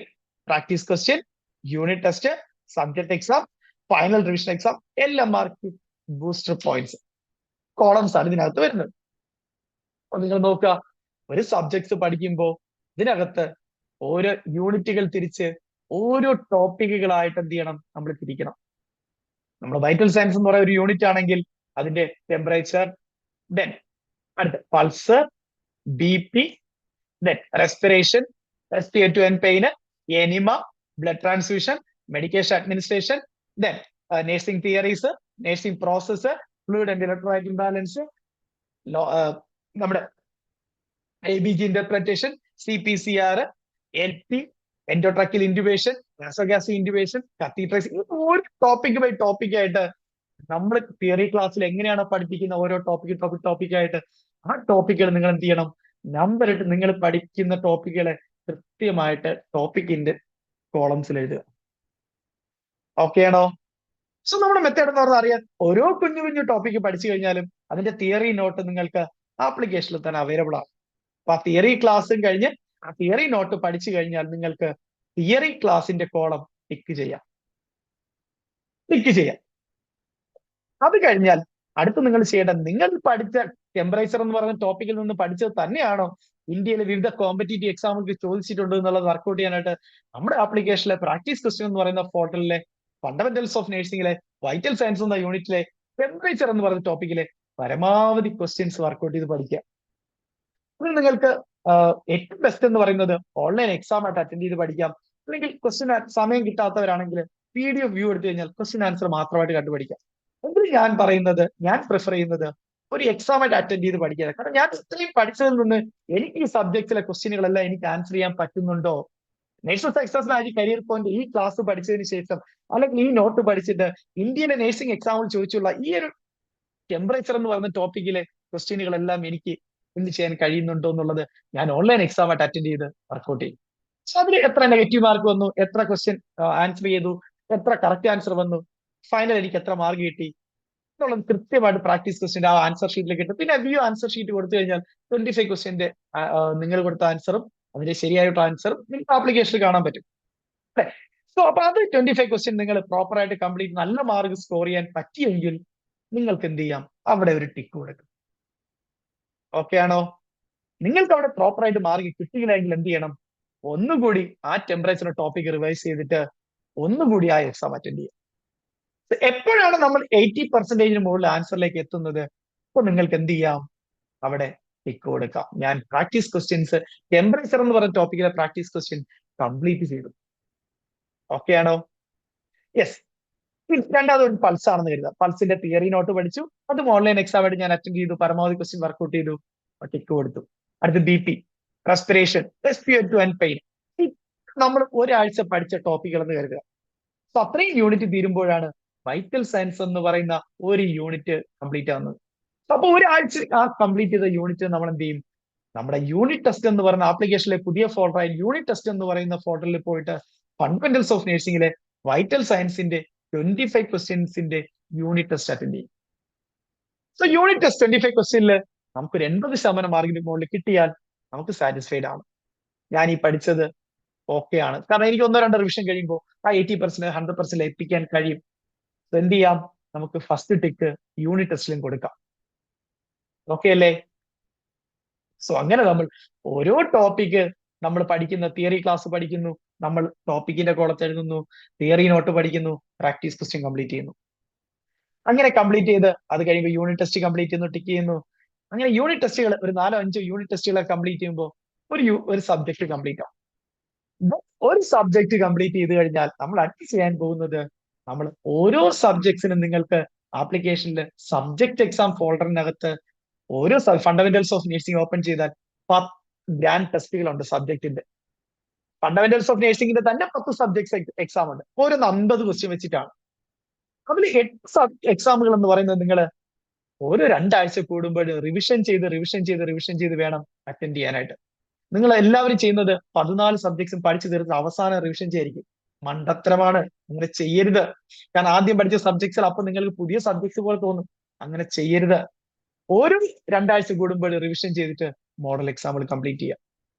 practice question, unit test, subject exam, final revision exam, LMR booster points columns ആണ് ഇതിനകത്ത് വരുന്നത്. അപ്പൊ നിങ്ങൾ നോക്കുക, ഒരു സബ്ജക്ട്സ് പഠിക്കുമ്പോൾ ഇതിനകത്ത് ഓരോ യൂണിറ്റുകൾ തിരിച്ച് ഓരോ ടോപ്പിക്കുകളായിട്ട് എന്ത് ചെയ്യണം, നമ്മൾ തിരിക്കണം. നമ്മൾ വൈറ്റൽ സയൻസ് എന്ന് പറയുന്ന ഒരു യൂണിറ്റ് ആണെങ്കിൽ അതിന്റെ ടെമ്പറേച്ചർ, ദെൻ അടുത്ത pulse, BP, then respiration, SpO2 and pain, enema, blood transfusion, medication administration, then nursing theories, nursing process, fluid and electrolyte imbalance, നമ്മുടെ ABG interpretation, CPCR, LP, endotracheal intubation, nasogastric intubation, catheterizing, ഒരു ടോപ്പിക് ബൈ ടോപ്പിക് ആയിട്ട് നമ്മൾ തിയറി ക്ലാസ്സിൽ എങ്ങനെയാണ് പഠിപ്പിക്കുന്ന ഓരോ ടോപ്പിക് ആയിട്ട് ആ ടോപ്പിക്കുകൾ നിങ്ങൾ എന്ത് ചെയ്യണം, നമ്പർ ഇട്ട് നിങ്ങൾ പഠിക്കുന്ന ടോപ്പിക്കുകളെ കൃത്യമായിട്ട് ടോപ്പിക്കിന്റെ കോളംസിൽ എഴുതുക. ഓക്കെ ആണോ? സോ നമ്മുടെ മെത്തേഡ് എന്ന് പറഞ്ഞാൽ അറിയാം, ഓരോ കുഞ്ഞു ടോപ്പിക്ക് പഠിച്ചു കഴിഞ്ഞാലും അതിന്റെ തിയറി നോട്ട് നിങ്ങൾക്ക് ആപ്ലിക്കേഷനിൽ തന്നെ അവൈലബിൾ ആണ്. അപ്പൊ ആ തിയറി ക്ലാസ്സും കഴിഞ്ഞ് ആ തിയറി നോട്ട് പഠിച്ചു കഴിഞ്ഞാൽ നിങ്ങൾക്ക് തിയറി ക്ലാസിന്റെ കോളം ടിക്ക് ചെയ്യാം. അത് കഴിഞ്ഞാൽ അടുത്ത് നിങ്ങൾ ചെയ്യേണ്ടത്, നിങ്ങൾ പഠിച്ച ടെമ്പറേച്ചർ എന്ന് പറയുന്ന ടോപ്പിക്കിൽ നിന്ന് പഠിച്ചത് തന്നെയാണോ ഇന്ത്യയിലെ വിവിധ കോമ്പറ്റേറ്റീവ് എക്സാമുകൾക്ക് ചോദിച്ചിട്ടുണ്ട് എന്നുള്ളത് വർക്ക്ഔട്ട് ചെയ്യാനായിട്ട് നമ്മുടെ ആപ്ലിക്കേഷനിലെ പ്രാക്ടീസ് ക്വസ്റ്റ്യൻ എന്ന് പറയുന്ന പോർട്ടലിലെ ഫണ്ടമെന്റൽസ് ഓഫ് നഴ്സിംഗിലെ വൈറ്റൽ സയൻസ് എന്ന യൂണിറ്റിലെ ടെമ്പറേച്ചർ എന്ന് പറയുന്ന ടോപ്പിക്കിലെ പരമാവധി ക്വസ്റ്റ്യൻസ് വർക്ക്ഔട്ട് ചെയ്ത് പഠിക്കുക. അത് നിങ്ങൾക്ക് ഏറ്റവും ബെസ്റ്റ് എന്ന് പറയുന്നത് ഓൺലൈൻ എക്സാം ആയിട്ട് അറ്റൻഡ് ചെയ്ത് പഠിക്കാം. അല്ലെങ്കിൽ ക്വസ്റ്റ്യൻ സമയം കിട്ടാത്തവരാണെങ്കിൽ PDF വ്യൂ എടുത്തു കഴിഞ്ഞാൽ ക്വസ്റ്റ്യൻ ആൻസർ മാത്രമായിട്ട് കണ്ടുപഠിക്കാം. എങ്കിലും ഞാൻ പ്രിഫർ ചെയ്യുന്നത് ഒരു എക്സാം ആയിട്ട് അറ്റൻഡ് ചെയ്ത് പഠിക്കുക. കാരണം ഞാൻ ഇത്രയും പഠിച്ചതിൽ നിന്ന് എനിക്ക് ഈ സബ്ജക്റ്റിലെ ക്വസ്റ്റ്യനുകളെല്ലാം എനിക്ക് ആൻസർ ചെയ്യാൻ പറ്റുന്നുണ്ടോ? Nursing success magic career point ഈ ക്ലാസ് പഠിച്ചതിന് ശേഷം അല്ലെങ്കിൽ ഈ നോട്ട് പഠിച്ചിട്ട് ഇന്ത്യയിലെ നേഴ്സിംഗ് എക്സാമിൽ ചോദിച്ചുള്ള ഈ ഒരു ടെമ്പറേച്ചർ എന്ന് പറയുന്ന ടോപ്പിക്കിലെ ക്വസ്റ്റ്യനുകളെല്ലാം എനിക്ക് എന്ത് ചെയ്യാൻ കഴിയുന്നുണ്ടോ എന്നുള്ളത് ഞാൻ ഓൺലൈൻ എക്സാം ആയിട്ട് അറ്റൻഡ് ചെയ്ത് വർക്ക്ഔട്ട് ചെയ്യും. സോ അതിൽ എത്ര നെഗറ്റീവ് മാർക്ക് വന്നു, എത്ര ക്വസ്റ്റ്യൻ ആൻസർ ചെയ്തു, എത്ര കറക്റ്റ് ആൻസർ വന്നു, ഫൈനൽ എനിക്ക് എത്ര മാർക്ക് കിട്ടി എന്നുള്ളത് കൃത്യമായിട്ട് പ്രാക്ടീസ് ക്വസ്റ്റ്യൻ ആ ആൻസർ ഷീറ്റിൽ കിട്ടും. പിന്നെ വ്യൂ ആൻസർ ഷീറ്റ് കൊടുത്തു കഴിഞ്ഞാൽ 25 ക്വസ്റ്റ്യന്റെ നിങ്ങൾ കൊടുത്ത ആൻസറും അതിന്റെ ശരിയായിട്ടുള്ള ആൻസറും നിങ്ങൾക്ക് ആപ്ലിക്കേഷനിൽ കാണാൻ പറ്റും. അല്ലെ? സോ അപ്പൊ അത് 25 ക്വസ്റ്റ്യൻ നിങ്ങൾ പ്രോപ്പർ ആയിട്ട് കംപ്ലീറ്റ് നല്ല മാർക്ക് സ്കോർ ചെയ്യാൻ നിങ്ങൾക്ക് എന്ത് ചെയ്യാം, അവിടെ ഒരു ടിക്ക് കൊടുക്കും. ഓക്കെ ആണോ? നിങ്ങൾക്ക് അവിടെ പ്രോപ്പർ ആയിട്ട് മാർക്ക് കിട്ടിയില്ലെങ്കിൽ എന്ത് ചെയ്യണം? ഒന്നുകൂടി ആ ടെമ്പറേച്ചർ ടോപ്പിക് റിവൈസ് ചെയ്തിട്ട് ഒന്നുകൂടി ആ എക്സാം അറ്റൻഡ് ചെയ്യുക. എപ്പോഴാണ് നമ്മൾ 80% മുകളിൽ ആൻസറിലേക്ക് എത്തുന്നത്? അപ്പൊ നിങ്ങൾക്ക് എന്ത് ചെയ്യാം? അവിടെ ടിക്ക് കൊടുക്കാം. ഞാൻ പ്രാക്ടീസ് ക്വസ്റ്റ്യൻസ് ടെമ്പറേച്ചർ എന്ന് പറയുന്ന ടോപ്പിക്കിലെ പ്രാക്ടീസ് ക്വസ്റ്റ്യൻ കംപ്ലീറ്റ് ചെയ്തു. ഓക്കെ ആണോ? യെസ്. രണ്ടാമത് ഒരു പൾസ് ആണെന്ന് കരുതാം. പൾസിന്റെ തിയറി നോട്ട് പഠിച്ചു, അതും ഓൺലൈൻ എക്സാം ആയിട്ട് ഞാൻ അറ്റൻഡ് ചെയ്തു, പരമാവധി ക്വസ്റ്റ്യൻ വർക്ക്ഔട്ട് ചെയ്തു, ടിക്ക് കൊടുത്തു. അടുത്ത് BP, respiration, respiratory and pain. നമ്മൾ ഒരാഴ്ച പഠിച്ച ടോപ്പിക്കുകൾ എന്ന് കരുതുക. അപ്പൊ അത്രയും യൂണിറ്റ് തീരുമ്പോഴാണ് വൈറ്റൽ സയൻസ് എന്ന് പറയുന്ന ഒരു യൂണിറ്റ് കംപ്ലീറ്റ് ആവുന്നത്. അപ്പൊ ഒരാഴ്ച ആ കംപ്ലീറ്റ് ചെയ്ത യൂണിറ്റ് നമ്മൾ എന്ത് ചെയ്യും? നമ്മുടെ യൂണിറ്റ് ടെസ്റ്റ് എന്ന് പറയുന്ന ആപ്ലിക്കേഷനിലെ പുതിയ ഫോൾഡറായി യൂണിറ്റ് ടെസ്റ്റ് എന്ന് പറയുന്ന ഫോൾഡറിൽ പോയിട്ട് ഫണ്ടമെന്റൽസ് ഓഫ് നേഴ്സിംഗിലെ വൈറ്റൽ സയൻസിന്റെ 25 ക്വസ്റ്റ്യൻസിന്റെ യൂണിറ്റ് ടെസ്റ്റ് അറ്റൻഡ് ചെയ്യും. സോ യൂണിറ്റ് ടെസ്റ്റ് 25 ക്വസ്റ്റ്യനിൽ നമുക്കൊരു 80% മാർക്കിന് മുകളിൽ കിട്ടിയാൽ നമുക്ക് സാറ്റിസ്ഫൈഡ് ആണ്. ഞാൻ ഈ പഠിച്ചത് ഓക്കെ ആണ്. കാരണം എനിക്ക് 1-2 റിവിഷൻ കഴിയുമ്പോൾ ആ 80% 100% എത്തിക്കാൻ കഴിയും. എന്ത് ചെയ്യാം? നമുക്ക് ഫസ്റ്റ് ടിക്ക് യൂണിറ്റ് ടെസ്റ്റിലും കൊടുക്കാം. ഓക്കെ അല്ലേ? സോ അങ്ങനെ നമ്മൾ ഓരോ ടോപ്പിക്ക് നമ്മൾ പഠിക്കുന്ന തിയറി ക്ലാസ് പഠിക്കുന്നു, നമ്മൾ ടോപ്പിക്കിന്റെ കോളത്ത് എഴുതുന്നു, തിയറി നോട്ട് പഠിക്കുന്നു, പ്രാക്ടീസ് ക്വസ്റ്റ്യൻ കംപ്ലീറ്റ് ചെയ്യുന്നു. അങ്ങനെ കംപ്ലീറ്റ് ചെയ്ത് അത് കഴിയുമ്പോൾ യൂണിറ്റ് ടെസ്റ്റ് കംപ്ലീറ്റ് ചെയ്യുന്നു, ടിക്ക് ചെയ്യുന്നു. അങ്ങനെ യൂണിറ്റ് ടെസ്റ്റുകൾ ഒരു 4-5 യൂണിറ്റ് ടെസ്റ്റുകൾ കംപ്ലീറ്റ് ചെയ്യുമ്പോൾ ഒരു സബ്ജക്ട് കംപ്ലീറ്റ് ആവും. ഒരു സബ്ജക്ട് കംപ്ലീറ്റ് ചെയ്ത് കഴിഞ്ഞാൽ നമ്മൾ അടുത്ത് ചെയ്യാൻ പോകുന്നത്, നമ്മൾ ഓരോ സബ്ജക്ട്സിനും നിങ്ങൾക്ക് ആപ്ലിക്കേഷനിൽ സബ്ജക്ട് എക്സാം ഫോൾഡറിനകത്ത് ഓരോ ഫണ്ടമെന്റൽസ് ഓഫ് നേഴ്സിംഗ് ഓപ്പൺ ചെയ്താൽ 10 ഗ്രാൻഡ് ടെസ്റ്റുകളുണ്ട് സബ്ജക്റ്റിന്റെ. ഫണ്ടമെന്റൽസ് ഓഫ് നേഴ്സിംഗിന്റെ തന്നെ 10 സബ്ജക്ട്സ് എക്സാം ഉണ്ട്. ഓരോന്ന് 50 ക്വസ്റ്റ്യൻ വെച്ചിട്ടാണ്. അതിൽ 8 എക്സാമുകൾ എന്ന് പറയുന്നത് നിങ്ങൾ ഓരോ 2 ആഴ്ച കൂടുമ്പോൾ റിവിഷൻ ചെയ്ത് വേണം അറ്റൻഡ് ചെയ്യാനായിട്ട്. നിങ്ങൾ എല്ലാവരും ചെയ്യുന്നത് 14 സബ്ജക്ട്സും പഠിച്ചു തീർത്ത് അവസാനം റിവിഷൻ ചെയ്യായിരിക്കും. മണ്ടത്തരമാണ്. അങ്ങനെ ചെയ്യരുത്. കാരണം ആദ്യം പഠിച്ച സബ്ജക്ട്സിൽ അപ്പൊ നിങ്ങൾക്ക് പുതിയ സബ്ജക്ട്സ് പോലെ തോന്നും. അങ്ങനെ ചെയ്യരുത്. ഓരോ 2 ആഴ്ച കൂടുമ്പോൾ റിവിഷൻ ചെയ്തിട്ട് മോഡൽ എക്സാമുകൾ കംപ്ലീറ്റ് ചെയ്യുക.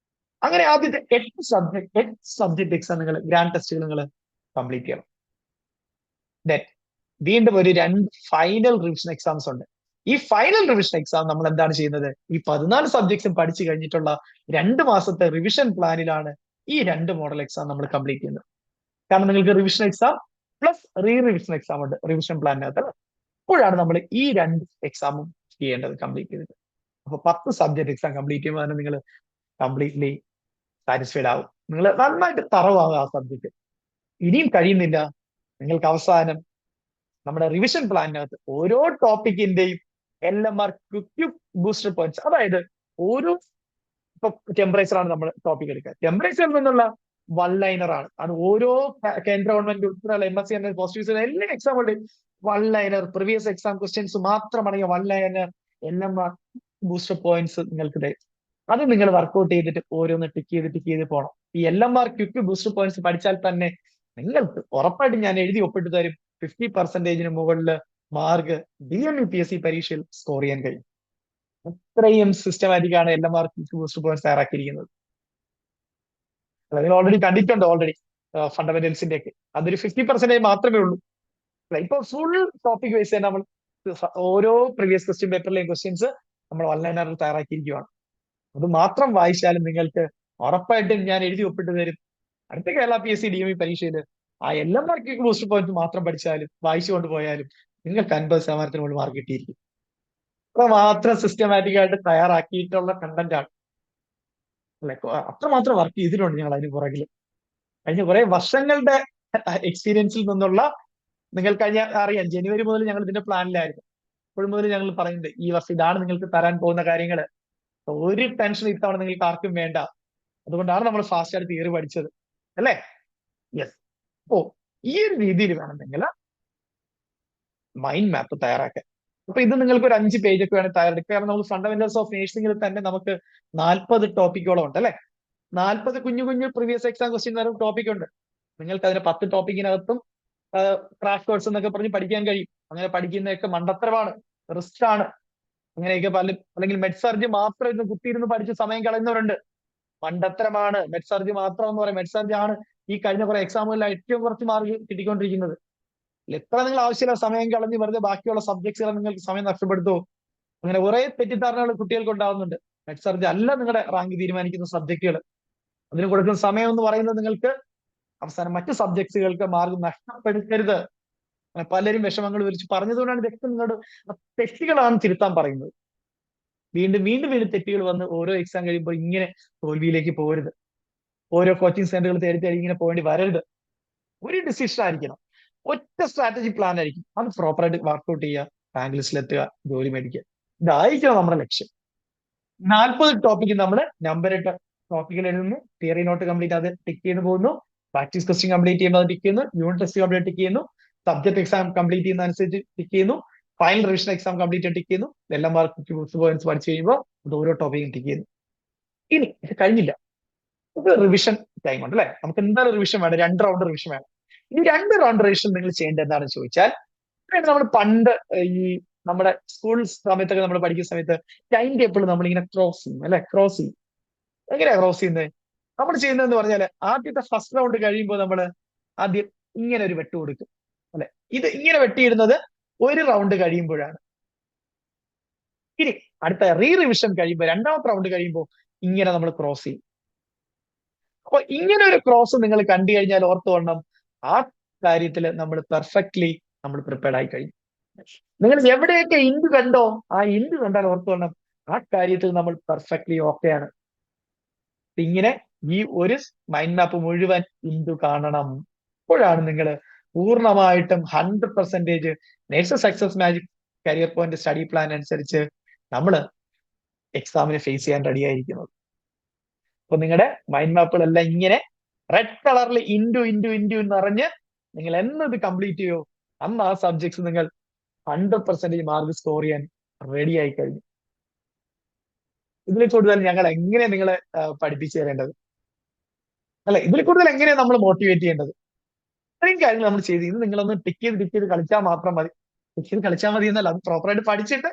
അങ്ങനെ ആദ്യത്തെ 8 സബ്ജക്ട് എക്സാം നിങ്ങൾ ഗ്രാൻഡ് ടെസ്റ്റുകൾ നിങ്ങൾ കംപ്ലീറ്റ് ചെയ്യണം. വീണ്ടും ഒരു 2 ഫൈനൽ റിവിഷൻ എക്സാംസ് ഉണ്ട്. ഈ ഫൈനൽ റിവിഷൻ എക്സാം നമ്മൾ എന്താണ് ചെയ്യുന്നത്? ഈ 14 സബ്ജക്ട്സും പഠിച്ചു കഴിഞ്ഞിട്ടുള്ള 2 മാസത്തെ റിവിഷൻ പ്ലാനിലാണ് ഈ 2 മോഡൽ എക്സാം നമ്മൾ കംപ്ലീറ്റ് ചെയ്യുന്നത്. കാരണം നിങ്ങൾക്ക് revision exam plus revision exam ഉണ്ട് റിവിഷൻ പ്ലാനിനകത്ത്. അപ്പോഴാണ് നമ്മൾ ഈ 2 എക്സാമും ചെയ്യേണ്ടത് കംപ്ലീറ്റ് ചെയ്തിട്ട്. അപ്പൊ 10 സബ്ജക്ട് എക്സാം കംപ്ലീറ്റ് ചെയ്യുമ്പോൾ തന്നെ നിങ്ങൾ കംപ്ലീറ്റ്ലി സാറ്റിസ്ഫൈഡ് ആവും. നിങ്ങൾ നന്നായിട്ട് തറവാകും ആ സബ്ജക്ട്. ഇനിയും കഴിയുന്നില്ല, നിങ്ങൾക്ക് അവസാനം നമ്മുടെ റിവിഷൻ പ്ലാനിനകത്ത് ഓരോ ടോപ്പിക്കിന്റെയും LMR ക്വിക്ക് ബൂസ്റ്റർ പോയിന്റ്സ്, അതായത് ഓരോ ഇപ്പൊ ടെമ്പറേച്ചർ ആണ് നമ്മൾ ടോപ്പിക് എടുക്കുക. ടെമ്പറേച്ചറിൽ നിന്നുള്ള 1 ലൈനർ ആണ്. അത് ഓരോ കേന്ദ്ര ഗവൺമെന്റ് ഉൾപ്പെടെയുള്ള MSc പോസിറ്റീവ്സ് എല്ലാ എക്സാമുകളുടെയും 1 ലൈനർ പ്രീവിയസ് എക്സാം ക്വസ്റ്റ്യൻസ് മാത്രമടങ്ങിയ 1 ലൈനർ LMR ബൂസ്റ്റർ പോയിന്റ്സ് നിങ്ങൾക്ക് തരും. അത് നിങ്ങൾ വർക്ക്ഔട്ട് ചെയ്തിട്ട് ഓരോന്ന് ടിക്ക് ചെയ്ത് പോകണം. ഈ LMR ക്വിക്ക് ബൂസ്റ്റർ പോയിന്റ്സ് പഠിച്ചാൽ തന്നെ നിങ്ങൾക്ക് ഉറപ്പായിട്ടും ഞാൻ എഴുതി ഒപ്പിട്ട് തരും 50% മുകളിൽ മാർക്ക് DME PSC പരീക്ഷയിൽ സ്കോർ ചെയ്യാൻ കഴിയും. അത്രയും സിസ്റ്റമാറ്റിക് ആണ് LMR ക്വിക്ക് ബൂസ്റ്റർ പോയിന്റ്സ് തയ്യാറാക്കിയിരിക്കുന്നത്. നിങ്ങൾ ഓൾറെഡി കണ്ടിട്ടുണ്ട് ഫണ്ടമെന്റൽസിന്റെ ഒക്കെ. അതൊരു 50% മാത്രമേ ഉള്ളൂ. ഇപ്പൊ ഫുൾ ടോപ്പിക് വൈസ് തന്നെ നമ്മൾ ഓരോ പ്രീവിയസ് ക്വസ്റ്റ്യൻ പേപ്പറിലെയും ക്വസ്റ്റ്യൻസ് നമ്മൾ ഓൺലൈനറിൽ തയ്യാറാക്കിയിരിക്കുകയാണ്. അത് മാത്രം വായിച്ചാലും നിങ്ങൾക്ക് ഉറപ്പായിട്ടും ഞാൻ എഴുതി ഒപ്പിട്ട് തരും അടുത്ത കേരള PSC DME പരീക്ഷയിൽ ആ LMR ക്വിക്ക് ബൂസ്റ്റർ പോയിന്റ് മാത്രം പഠിച്ചാലും വായിച്ചുകൊണ്ട് പോയാലും നിങ്ങൾക്ക് 50% മാർക്ക് കിട്ടിയിരിക്കും. അത്ര മാത്രം സിസ്റ്റമാറ്റിക് ആയിട്ട് തയ്യാറാക്കിയിട്ടുള്ള കണ്ടന്റ് ആണ്. അല്ലെ, അത്രമാത്രം വർക്ക് ചെയ്തിട്ടുണ്ട് ഞങ്ങൾ അതിന് പുറകിൽ. കഴിഞ്ഞ കുറെ വർഷങ്ങളുടെ എക്സ്പീരിയൻസിൽ നിന്നുള്ള, നിങ്ങൾ കഴിഞ്ഞ അറിയാം ജനുവരി മുതൽ ഞങ്ങൾ ഇതിന്റെ പ്ലാനിലായിരുന്നു. അപ്പോൾ മുതൽ ഞങ്ങൾ പറയുന്നുണ്ട് ഈ വർഷം ഇതാണ് നിങ്ങൾക്ക് തരാൻ പോകുന്ന കാര്യങ്ങൾ. ഒരു ടെൻഷൻ ഇത്തവണ നിങ്ങൾക്ക് ആർക്കും വേണ്ട. അതുകൊണ്ടാണ് നമ്മൾ ഫാസ്റ്റ് ആയിട്ട് തിയറി പഠിച്ചത്, അല്ലേ? യെസ്. അപ്പോ ഈ ഒരു രീതിയിൽ വേണമെങ്കിൽ മൈൻഡ് മാപ്പ് തയ്യാറാക്കാൻ. അപ്പൊ ഇത് നിങ്ങൾക്ക് ഒരു 5 പേജൊക്കെ വേണമെങ്കിൽ തയ്യാറെടുക്കുക. കാരണം നമുക്ക് ഫണ്ടമെന്റൽസ് ഓഫ് നേഴ്സിംഗിൽ തന്നെ നമുക്ക് 40 ടോപ്പിക്കോളം ഉണ്ട്, അല്ലെ? 40 കുഞ്ഞു പ്രീവിയസ് എക്സാം ക്വസ്റ്റ്യൻ വരും ടോപ്പിക് ഉണ്ട്. നിങ്ങൾക്ക് അതിന് 10 ടോപ്പിക്കിനകത്തും ക്രാഷ് കോഴ്സ് എന്നൊക്കെ പറഞ്ഞ് പഠിക്കാൻ കഴിയും. അങ്ങനെ പഠിക്കുന്നതൊക്കെ മണ്ടത്തരമാണ്, റിസ്ക് ആണ്. അങ്ങനെയൊക്കെ അല്ലെങ്കിൽ മെഡ് സർജി മാത്രം ഇന്ന് കുത്തിയിരുന്ന് പഠിച്ച് സമയം കളയുന്നവരുണ്ട്. മണ്ടത്തരമാണ്. മെഡ് സർജി മാത്രം എന്ന് പറയാം. മെഡ് സർജി ആണ് ഈ കഴിഞ്ഞ കുറെ എക്സാമുകളിൽ ഏറ്റവും കുറച്ച് മാർക്ക് കിട്ടിക്കൊണ്ടിരിക്കുന്നത്. എത്ര നിങ്ങൾ ആവശ്യമില്ല സമയം കളഞ്ഞ് വെറുതെ ബാക്കിയുള്ള സബ്ജക്ട്സുകൾ നിങ്ങൾക്ക് സമയം നഷ്ടപ്പെടുത്തുമോ? അങ്ങനെ കുറെ തെറ്റിദ്ധാരണകൾ കുട്ടികൾക്ക് ഉണ്ടാവുന്നുണ്ട്. മെഡ് സർജറി അല്ല നിങ്ങളുടെ റാങ്ക് തീരുമാനിക്കുന്ന സബ്ജക്റ്റുകൾ. അതിന് കൊടുക്കുന്ന സമയം എന്ന് പറയുന്നത് നിങ്ങൾക്ക് അവസാനം മറ്റു സബ്ജക്ട്സുകൾക്ക് മാർക്ക് നഷ്ടപ്പെടുത്തരുത്. പലരും വിഷമങ്ങൾ വിളിച്ച് പറഞ്ഞതുകൊണ്ടാണ് ഇതൊക്കെ നിങ്ങളുടെ തെറ്റുകളാണ് തിരുത്താൻ പറയുന്നത്. വീണ്ടും വീണ്ടും വീണ്ടും തെറ്റുകൾ വന്ന് ഓരോ എക്സാം കഴിയുമ്പോൾ ഇങ്ങനെ തോൽവിയിലേക്ക് പോകരുത്. ഓരോ കോച്ചിങ് സെന്ററുകൾ തേടി തേടി ഇങ്ങനെ പോകേണ്ടി വരരുത്. ഒരു ഡിസിഷൻ ആയിരിക്കണം, ഒറ്റ സ്ട്രാറ്റജി പ്ലാൻ ആയിരിക്കും, അത് പ്രോപ്പറായിട്ട് വർക്ക്ഔട്ട് ചെയ്യുക, റാങ്ക് ലിസ്റ്റിലെത്തുക, ജോലി മേടിക്കുക. ഇതായിരിക്കണം നമ്മുടെ ലക്ഷ്യം. 40 ടോപ്പിക്ക് നമ്മൾ നമ്പർ 8 ടോപ്പിക്കിൽ എഴുതുന്നു, തിയറി നോട്ട് കംപ്ലീറ്റ് അത് ടിക്ക് ചെയ്ത് പോകുന്നു, പ്രാക്ടീസ് ക്വസ്റ്റ്യൻ കംപ്ലീറ്റ് ചെയ്യുമ്പോൾ അത് ടിക്ക് ചെയ്യുന്നു, യൂണിറ്റ് ടെസ്റ്റ് കംപ്ലീറ്റ് ടിക്ക് ചെയ്യുന്നു, സബ്ജക്ട് എക്സാം കംപ്ലീറ്റ് ചെയ്യുന്ന അനുസരിച്ച് ടിക്ക് ചെയ്യുന്നു, final revision exam complete tick ചെയ്യുന്നു. ഇതെല്ലാം മാർക്ക് പോയിന്റ്സ് പഠിച്ചു കഴിയുമ്പോൾ അത് ഓരോ ടോപ്പിക്കും ടിക്ക് ചെയ്യുന്നു. ഇനി ഇത് കഴിഞ്ഞില്ല, ഇത് റിവിഷൻ ടൈം ഉണ്ട് അല്ലെ. നമുക്ക് എന്തായാലും റിവിഷൻ വേണം, 2 റൗണ്ട് റിവിഷൻ വേണം. ഈ 2 റൗണ്ട് റിവിഷൻ നിങ്ങൾ ചെയ്യേണ്ടത് എന്താണെന്ന് ചോദിച്ചാൽ, നമ്മൾ പണ്ട് ഈ നമ്മുടെ സ്കൂൾ സമയത്തൊക്കെ നമ്മൾ പഠിക്കുന്ന സമയത്ത് ടൈം ടേബിൾ നമ്മളിങ്ങനെ ക്രോസ് ചെയ്യും അല്ലെ, ക്രോസ് ചെയ്യും. എങ്ങനെയാ ക്രോസ് ചെയ്യുന്നത്? നമ്മൾ ചെയ്യുന്നതെന്ന് പറഞ്ഞാൽ ആദ്യത്തെ ഫസ്റ്റ് റൗണ്ട് കഴിയുമ്പോൾ നമ്മൾ ആദ്യം ഇങ്ങനെ ഒരു വെട്ട് കൊടുക്കും അല്ലെ. ഇത് ഇങ്ങനെ വെട്ടിയിടുന്നത് ഒരു റൗണ്ട് കഴിയുമ്പോഴാണ്. ഇനി അടുത്ത റിവിഷൻ കഴിയുമ്പോൾ 2ാമത്തെ റൗണ്ട് കഴിയുമ്പോൾ ഇങ്ങനെ നമ്മൾ ക്രോസ് ചെയ്യും. അപ്പൊ ഇങ്ങനെ ഒരു ക്രോസ് നിങ്ങൾ കണ്ടു കഴിഞ്ഞാൽ ഓർത്തുകൊണ്ടും ആ കാര്യത്തിൽ നമ്മൾ പെർഫെക്റ്റ്ലി നമ്മൾ പ്രിപ്പയർഡ് ആയി കഴിഞ്ഞു. നിങ്ങൾ എവിടെയൊക്കെ ഇൻഡ് കണ്ടോ ആ ഇൻഡ് കണ്ടാൽ ഓർത്തുകൊണ്ടും ആ കാര്യത്തിൽ നമ്മൾ പെർഫെക്റ്റ്ലി ഓക്കെയാണ്. ഇങ്ങനെ ഈ ഒരു മൈൻഡ് മാപ്പ് മുഴുവൻ ഇൻഡു കാണണം. അപ്പോഴാണ് നിങ്ങൾ പൂർണ്ണമായിട്ടും 100% nurse success magic career point study plan അനുസരിച്ച് നമ്മൾ എക്സാമിനെ ഫേസ് ചെയ്യാൻ റെഡി ആയിരിക്കുന്നത്. അപ്പൊ നിങ്ങളുടെ മൈൻഡ് മാപ്പുകളെല്ലാം ഇങ്ങനെ റെഡ് കളറിൽ ഇൻഡു ഇൻഡു ഇൻഡു എന്ന് അറിഞ്ഞ് നിങ്ങൾ എന്നത് കംപ്ലീറ്റ് ചെയ്യോ അന്ന് ആ സബ്ജക്ട്സ് നിങ്ങൾ 100% മാർക്ക് സ്കോർ ചെയ്യാൻ റെഡി ആയി കഴിഞ്ഞു. ഇതിൽ കൂടുതൽ ഞങ്ങൾ എങ്ങനെ നിങ്ങളെ പഠിപ്പിച്ചു തരേണ്ടത് അല്ലെ, ഇതിൽ കൂടുതൽ എങ്ങനെയാണ് നമ്മൾ മോട്ടിവേറ്റ് ചെയ്യേണ്ടത്, ഇത്രയും കാര്യങ്ങൾ നമ്മൾ ചെയ്ത് ഇത് നിങ്ങളൊന്ന് ടിക്ക് ചെയ്ത് കളിച്ചാൽ മാത്രം മതി. ടിക്ക് ചെയ്ത് കളിച്ചാൽ മതി എന്നല്ല, അത് പ്രോപ്പറായിട്ട് പഠിച്ചിട്ട്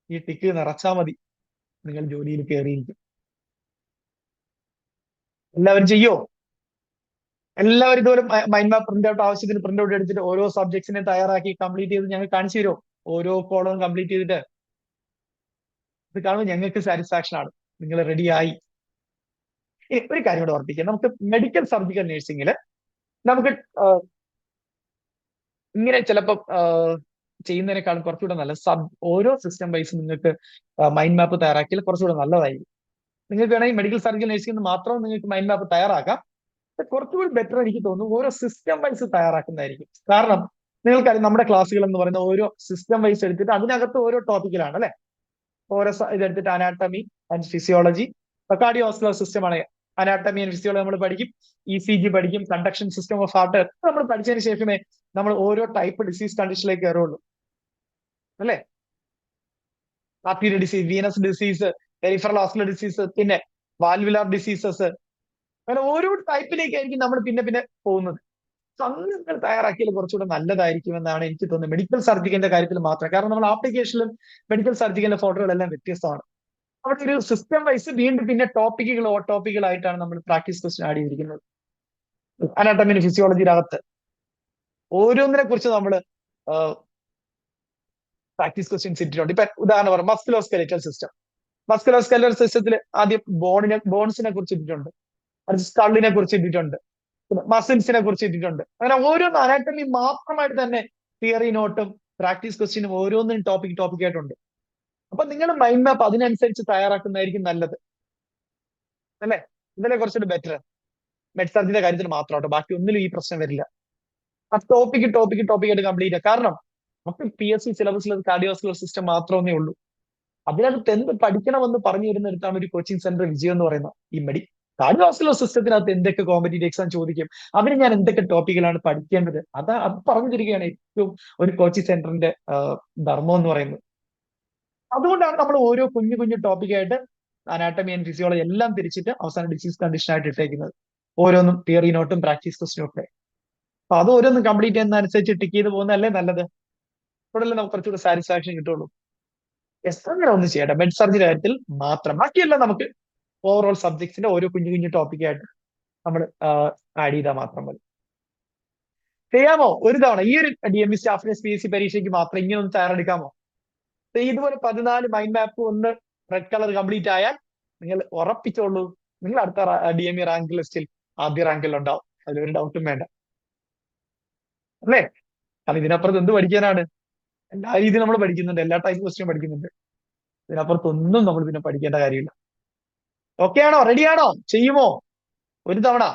ഈ ടിക്ക് നിറച്ചാൽ മതി, നിങ്ങൾ ജോലിയിൽ കയറിയിരിക്കും. എല്ലാവരും ചെയ്യോ? എല്ലാവരും ഇതുപോലെ മൈൻഡ് മാപ്പ് പ്രിന്റ് ഔട്ട് ആവശ്യത്തിന് പ്രിന്റ് ഔട്ട് എടുത്തിട്ട് ഓരോ സബ്ജക്ട്സിനെ തയ്യാറാക്കി കംപ്ലീറ്റ് ചെയ്ത് ഞങ്ങൾ കാണിച്ചു തരുമോ? ഓരോ കോളവും കംപ്ലീറ്റ് ചെയ്തിട്ട് ഇത് കാണുമ്പോൾ ഞങ്ങൾക്ക് സാറ്റിസ്ഫാക്ഷൻ ആണ്, നിങ്ങൾ റെഡി ആയി. ഒരു കാര്യം കൂടെ ഓർപ്പിക്കാം, നമുക്ക് മെഡിക്കൽ സർജിക്കൽ നഴ്സിംഗിൽ നമുക്ക് ഇങ്ങനെ ചിലപ്പോൾ ചെയ്യുന്നതിനേക്കാളും കുറച്ചുകൂടെ നല്ല ഓരോ സിസ്റ്റം വൈസ് നിങ്ങൾക്ക് മൈൻഡ് മാപ്പ് തയ്യാറാക്കിയാൽ കുറച്ചുകൂടെ നല്ലതായിരിക്കും. നിങ്ങൾക്ക് വേണമെങ്കിൽ മെഡിക്കൽ സർജിക്കൽ നഴ്സിംഗ് മാത്രം നിങ്ങൾക്ക് മൈൻഡ് മാപ്പ് തയ്യാറാക്കാം. കുറച്ചുകൂടി ബെറ്റർ എനിക്ക് തോന്നുന്നു ഓരോ സിസ്റ്റം വൈസ് തയ്യാറാക്കുന്നതായിരിക്കും. കാരണം നിങ്ങൾക്കറിയാം നമ്മുടെ ക്ലാസ്സുകൾ എന്ന് പറയുന്ന ഓരോ സിസ്റ്റം വൈസ് എടുത്തിട്ട് അതിനകത്ത് ഓരോ ടോപ്പിക്കിലാണ് അല്ലെ. ഓരോ ഇതെടുത്തിട്ട് anatomy and physiology, cardiovascular system ആണ്, അനാട്ടമി ആൻഡ് ഫിസിയോളജി നമ്മൾ പഠിക്കും, ECG പഠിക്കും, കണ്ടക്ഷൻ സിസ്റ്റം ഓഫ് ഹാർട്ട് നമ്മൾ പഠിച്ചതിന് ശേഷമേ നമ്മൾ ഓരോ ടൈപ്പ് ഡിസീസ് കണ്ടീഷനിലേക്ക് കയറുള്ളൂ അല്ലെ. Arterial disease, venous disease, peripheral vascular disease, പിന്നെ വാൽവുലാർ ഡിസീസസ്, അങ്ങനെ ഓരോ ടൈപ്പിലേക്കായിരിക്കും നമ്മൾ പിന്നെ പോകുന്നത്. അങ്ങനെ തയ്യാറാക്കിയാൽ കുറച്ചുകൂടെ നല്ലതായിരിക്കും എന്നാണ് എനിക്ക് തോന്നുന്നത് മെഡിക്കൽ സർജിക്കലിന്റെ കാര്യത്തിൽ മാത്രം. കാരണം നമ്മൾ ആപ്ലിക്കേഷനിലും മെഡിക്കൽ സർജിക്കലിന്റെ ഫോട്ടോകളെല്ലാം വ്യത്യസ്തമാണ്. അവിടെ ഒരു സിസ്റ്റം വൈസ് വീണ്ടും പിന്നെ ടോപ്പിക്കുകളായിട്ടാണ് നമ്മൾ പ്രാക്ടീസ് ക്വസ്റ്റ്യൻ ആഡ് ചെയ്തിരിക്കുന്നത്. അനാട്ടമി ഫിസിയോളജിയുടെ അകത്ത് ഓരോന്നിനെ കുറിച്ച് നമ്മൾ പ്രാക്ടീസ് ക്വസ്റ്റ്യൻസ് ഇട്ടിട്ടുണ്ട്. ഇപ്പൊ ഉദാഹരണം പറയാം, മസ്കുലോസ്കെലിറ്റൽ സിസ്റ്റത്തിൽ ആദ്യം ബോൺസിനെ കുറിച്ച് ഇട്ടിട്ടുണ്ട്, അടുത്ത് സ്കള്ളിനെ കുറിച്ച് ഇട്ടിട്ടുണ്ട്, മസിൽസിനെ കുറിച്ച് ഇട്ടിട്ടുണ്ട്. അങ്ങനെ ഓരോന്ന് അനാട്ടമി മാത്രമായിട്ട് തന്നെ തിയറി നോട്ടും പ്രാക്ടീസ് ക്വസ്റ്റ്യനും ഓരോന്നിനും ടോപ്പിക് ആയിട്ടുണ്ട്. അപ്പൊ നിങ്ങൾ മൈൻഡ് മാപ്പ് അതിനനുസരിച്ച് തയ്യാറാക്കുന്നതായിരിക്കും നല്ലത് അല്ലെ. ഇതിനെ കുറച്ചുകൂടി ബെറ്റർ മെഡ് സർജിന്റെ കാര്യത്തിൽ മാത്രമാട്ടോ, ബാക്കി ഒന്നിലും ഈ പ്രശ്നം വരില്ല. ആ ടോപ്പിക്കായിട്ട് കംപ്ലീറ്റ് ചെയ്യാം. കാരണം നമുക്ക് PSC സിലബസിൽ കാർഡിയോവാസ്കുലർ സിസ്റ്റം മാത്രമേ ഉള്ളൂ. അതിനകത്ത് എന്ത് പഠിക്കണമെന്ന് പറഞ്ഞു തരുന്നിടത്താണ് ഒരു കോച്ചിങ് സെന്റർ വിജയം എന്ന് പറയുന്നത്. ഈ കാർഡിയോവാസ്കുലർ സിസ്റ്റത്തിനകത്ത് എന്തൊക്കെ കോമ്പറ്റീറ്റീവ് എക്സാം ചോദിക്കും, അതിന് ഞാൻ എന്തൊക്കെ ടോപ്പിക്കുകളാണ് പഠിക്കേണ്ടത്, അത് പറഞ്ഞു തരികയാണ് ഏറ്റവും ഒരു കോച്ചിങ് സെന്ററിന്റെ ധർമ്മം എന്ന് പറയുന്നത്. അതുകൊണ്ടാണ് നമ്മൾ ഓരോ കുഞ്ഞു ടോപ്പിക്കായിട്ട് അനാട്ടമി ആൻഡ് ഫിസിയോളജി എല്ലാം തിരിച്ചിട്ട് അവസാനം ഡിസീസ് കണ്ടീഷൻ ആയിട്ട് ഇട്ടേക്കുന്നത്. ഓരോന്നും തിയറി നോട്ടും പ്രാക്ടീസ് ക്വസ്റ്റിനും ഒക്കെ. അപ്പൊ അത് ഓരോന്നും കംപ്ലീറ്റ് ചെയ്യുന്നതനുസരിച്ച് ടിക്ക് ചെയ്ത് പോകുന്നതല്ലേ നല്ലത്. അപ്പോഴല്ലേ നമുക്ക് കുറച്ചുകൂടെ സാറ്റിസ്ഫാക്ഷൻ കിട്ടുള്ളൂ. അങ്ങനെ ഒന്നും ചെയ്യട്ടെ മെഡ് സർജിയുടെ കാര്യത്തിൽ മാത്രം, ബാക്കിയെല്ലാം നമുക്ക് ഓവറോൾ സബ്ജക്ട്സിന്റെ ഓരോ കുഞ്ഞു ടോപ്പിക്കായിട്ട് നമ്മൾ ആഡ് ചെയ്താൽ മാത്രം മതി. ചെയ്യാമോ? ഒരു തവണ ഈ ഒരു DME സ്റ്റാഫിനെ PSC പരീക്ഷയ്ക്ക് മാത്രം ഇങ്ങനെ ഒന്ന് തയ്യാറെടുക്കാമോ? ഇതുപോലെ 14 മൈൻഡ് മാപ്പ് ഒന്ന് റെഡ് കളർ കംപ്ലീറ്റ് ആയാൽ നിങ്ങൾ ഉറപ്പിച്ചോളൂ, നിങ്ങൾ അടുത്ത DME റാങ്ക് ലിസ്റ്റിൽ ആദ്യ റാങ്കിൽ ഉണ്ടാവും. അതിലൊരു ഡൗട്ടും വേണ്ട, അല്ലേ? കാരണം ഇതിനപ്പുറത്ത് എന്ത് പഠിക്കാനാണ്? എല്ലാ രീതിയിലും നമ്മൾ പഠിക്കുന്നുണ്ട്, എല്ലാ ടൈപ്പ് ക്വസ്റ്റ്യൻ പഠിക്കുന്നുണ്ട്. ഇതിനപ്പുറത്തൊന്നും നമ്മൾ പിന്നെ പഠിക്കേണ്ട കാര്യമില്ല. ഓക്കെ ആണോ? റെഡിയാണോ? ചെയ്യുമോ? ഒരു തവണ,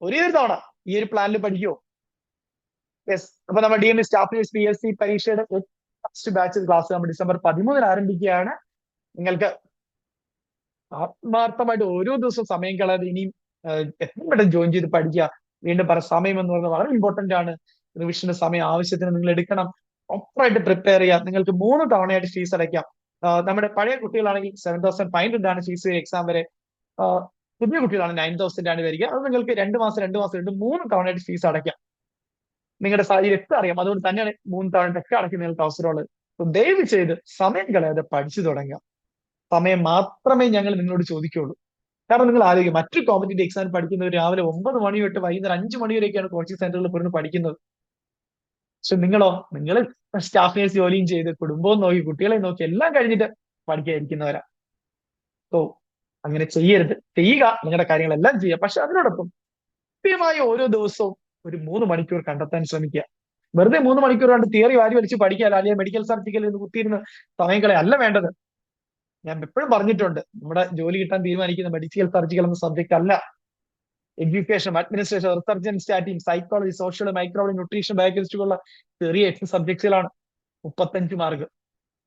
ഒരേ ഒരു തവണ ഈ ഒരു പ്ലാനിൽ പഠിക്കുമോ? യെസ്. അപ്പൊ നമ്മുടെ DME സ്റ്റാഫ് നേഴ്സ് PSC പരീക്ഷയുടെ ഫസ്റ്റ് ബാച്ച് ക്ലാസ് നമ്മൾ December 13 ആരംഭിക്കുകയാണ്. നിങ്ങൾക്ക് ആത്മാർത്ഥമായിട്ട് ഓരോ ദിവസവും സമയം കളയാതെ ഇനിയും എത്രയും പെട്ടെന്ന് ജോയിൻ ചെയ്ത് പഠിക്കുക. വീണ്ടും സമയം എന്ന് പറയുന്നത് വളരെ ഇമ്പോർട്ടന്റ് ആണ്. റിവിഷന്റെ സമയം ആവശ്യത്തിന് നിങ്ങൾ എടുക്കണം. പ്രോപ്പറായിട്ട് പ്രിപ്പയർ ചെയ്യുക. നിങ്ങൾക്ക് 3 തവണയായിട്ട് ഫീസ് അടയ്ക്കാം. നമ്മുടെ പഴയ കുട്ടികളാണെങ്കിൽ 7,500 ആണ് ഫീസ് എക്സാം വരെ. പുതിയ കുട്ടികളാണ് 9,000 ആണ് വരിക. അത് നിങ്ങൾക്ക് 2 മാസം 3 തവണയായിട്ട് ഫീസ് അടയ്ക്കാം. നിങ്ങളുടെ സാഹചര്യം ഒക്കെ അറിയാം. അതുകൊണ്ട് തന്നെയാണ് 3 തവണയൊക്കെ അടയ്ക്കുന്ന നിങ്ങൾക്ക് അവസരമുള്ളത്. ദയവ് ചെയ്ത് സമയം കളയാതെ പഠിച്ചു തുടങ്ങുക. സമയം മാത്രമേ ഞങ്ങൾ നിങ്ങളോട് ചോദിക്കുള്ളൂ. കാരണം നിങ്ങൾ ആലോചിക്കുക, മറ്റു കോമ്പറ്റേറ്റീവ് എക്സാം പഠിക്കുന്നവർ രാവിലെ 9 മണി തൊട്ട് വൈകുന്നേരം 5 മണി വരെയൊക്കെയാണ് കോച്ചിങ് സെന്ററിൽ പോയിരുന്ന് പഠിക്കുന്നത്. പക്ഷെ നിങ്ങളോ, നിങ്ങൾ സ്റ്റാഫ് നേഴ്സ് ജോലിയും ചെയ്ത് കുടുംബവും നോക്കി കുട്ടികളെ നോക്കി എല്ലാം കഴിഞ്ഞിട്ട് പഠിക്കാതിരിക്കുന്നവരാ. സോ അങ്ങനെ ചെയ്യരുത്. ചെയ്യുക, നിങ്ങളുടെ കാര്യങ്ങളെല്ലാം ചെയ്യുക. പക്ഷെ അതിനോടൊപ്പം കൃത്യമായി ഓരോ ദിവസവും ഒരു 3 മണിക്കൂർ കണ്ടെത്താൻ ശ്രമിക്കുക. വെറുതെ 3 മണിക്കൂർ കണ്ട് തിയറി വാരി വലിച്ച് പഠിക്കുക, അല്ലെങ്കിൽ മെഡിക്കൽ സർട്ടിഫിക്കറ്റിൽ നിന്ന് കുത്തിയിരുന്ന് സമയങ്ങളെ അല്ല വേണ്ടത്. ഞാൻ എപ്പോഴും പറഞ്ഞിട്ടുണ്ട്, നമ്മുടെ ജോലി കിട്ടാൻ തീരുമാനിക്കുന്ന മെഡിക്കൽ സർജിക്കൽ എന്ന സബ്ജക്ട് അല്ല. Education, administration, research and statistics, psychology, social, microbiology, nutrition, ബയോകെമിസ്ട്രിക്കുള്ള ചെറിയ 8 സബ്ജക്ട്സുകളാണ്. 35 മാർക്ക്.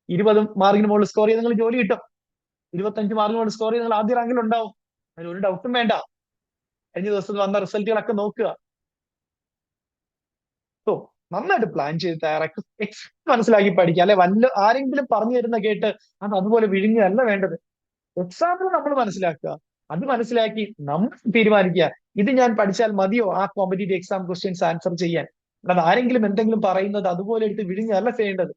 20 മാർക്കിന് മുകളിൽ സ്കോർ ചെയ്ത് നിങ്ങൾ ജോലി കിട്ടും. 25 മാർക്കിന് മുകളിൽ സ്കോർ ചെയ്ത് നിങ്ങൾ ആദ്യ റാങ്കിൽ ഉണ്ടാവും. അതിൽ ഒരു ഡൗട്ടും വേണ്ട. കഴിഞ്ഞ ദിവസത്തിൽ വന്ന റിസൾട്ടുകളൊക്കെ നോക്കുക. സോ നന്നായിട്ട് പ്ലാൻ ചെയ്ത് തയ്യാറാക്കി മനസ്സിലാക്കി പഠിക്കുക. അല്ലെ ആരെങ്കിലും പറഞ്ഞു തരുന്ന കേട്ട് അത് അതുപോലെ വിഴുങ്ങുകയല്ല വേണ്ടത്. എക്സാമ്പിൾ നമ്മൾ മനസ്സിലാക്കുക, അത് മനസ്സിലാക്കി നമ്മൾ തീരുമാനിക്കുക, ഇത് ഞാൻ പഠിച്ചാൽ മതിയോ ആ കോമ്പറ്റേറ്റീവ് എക്സാം ക്വസ്റ്റ്യൻസ് ആൻസർ ചെയ്യാൻ. അല്ലാതെ ആരെങ്കിലും എന്തെങ്കിലും പറയുന്നത് അതുപോലെ എടുത്ത് വിഴുങ്ങല്ല ചെയ്യേണ്ടത്.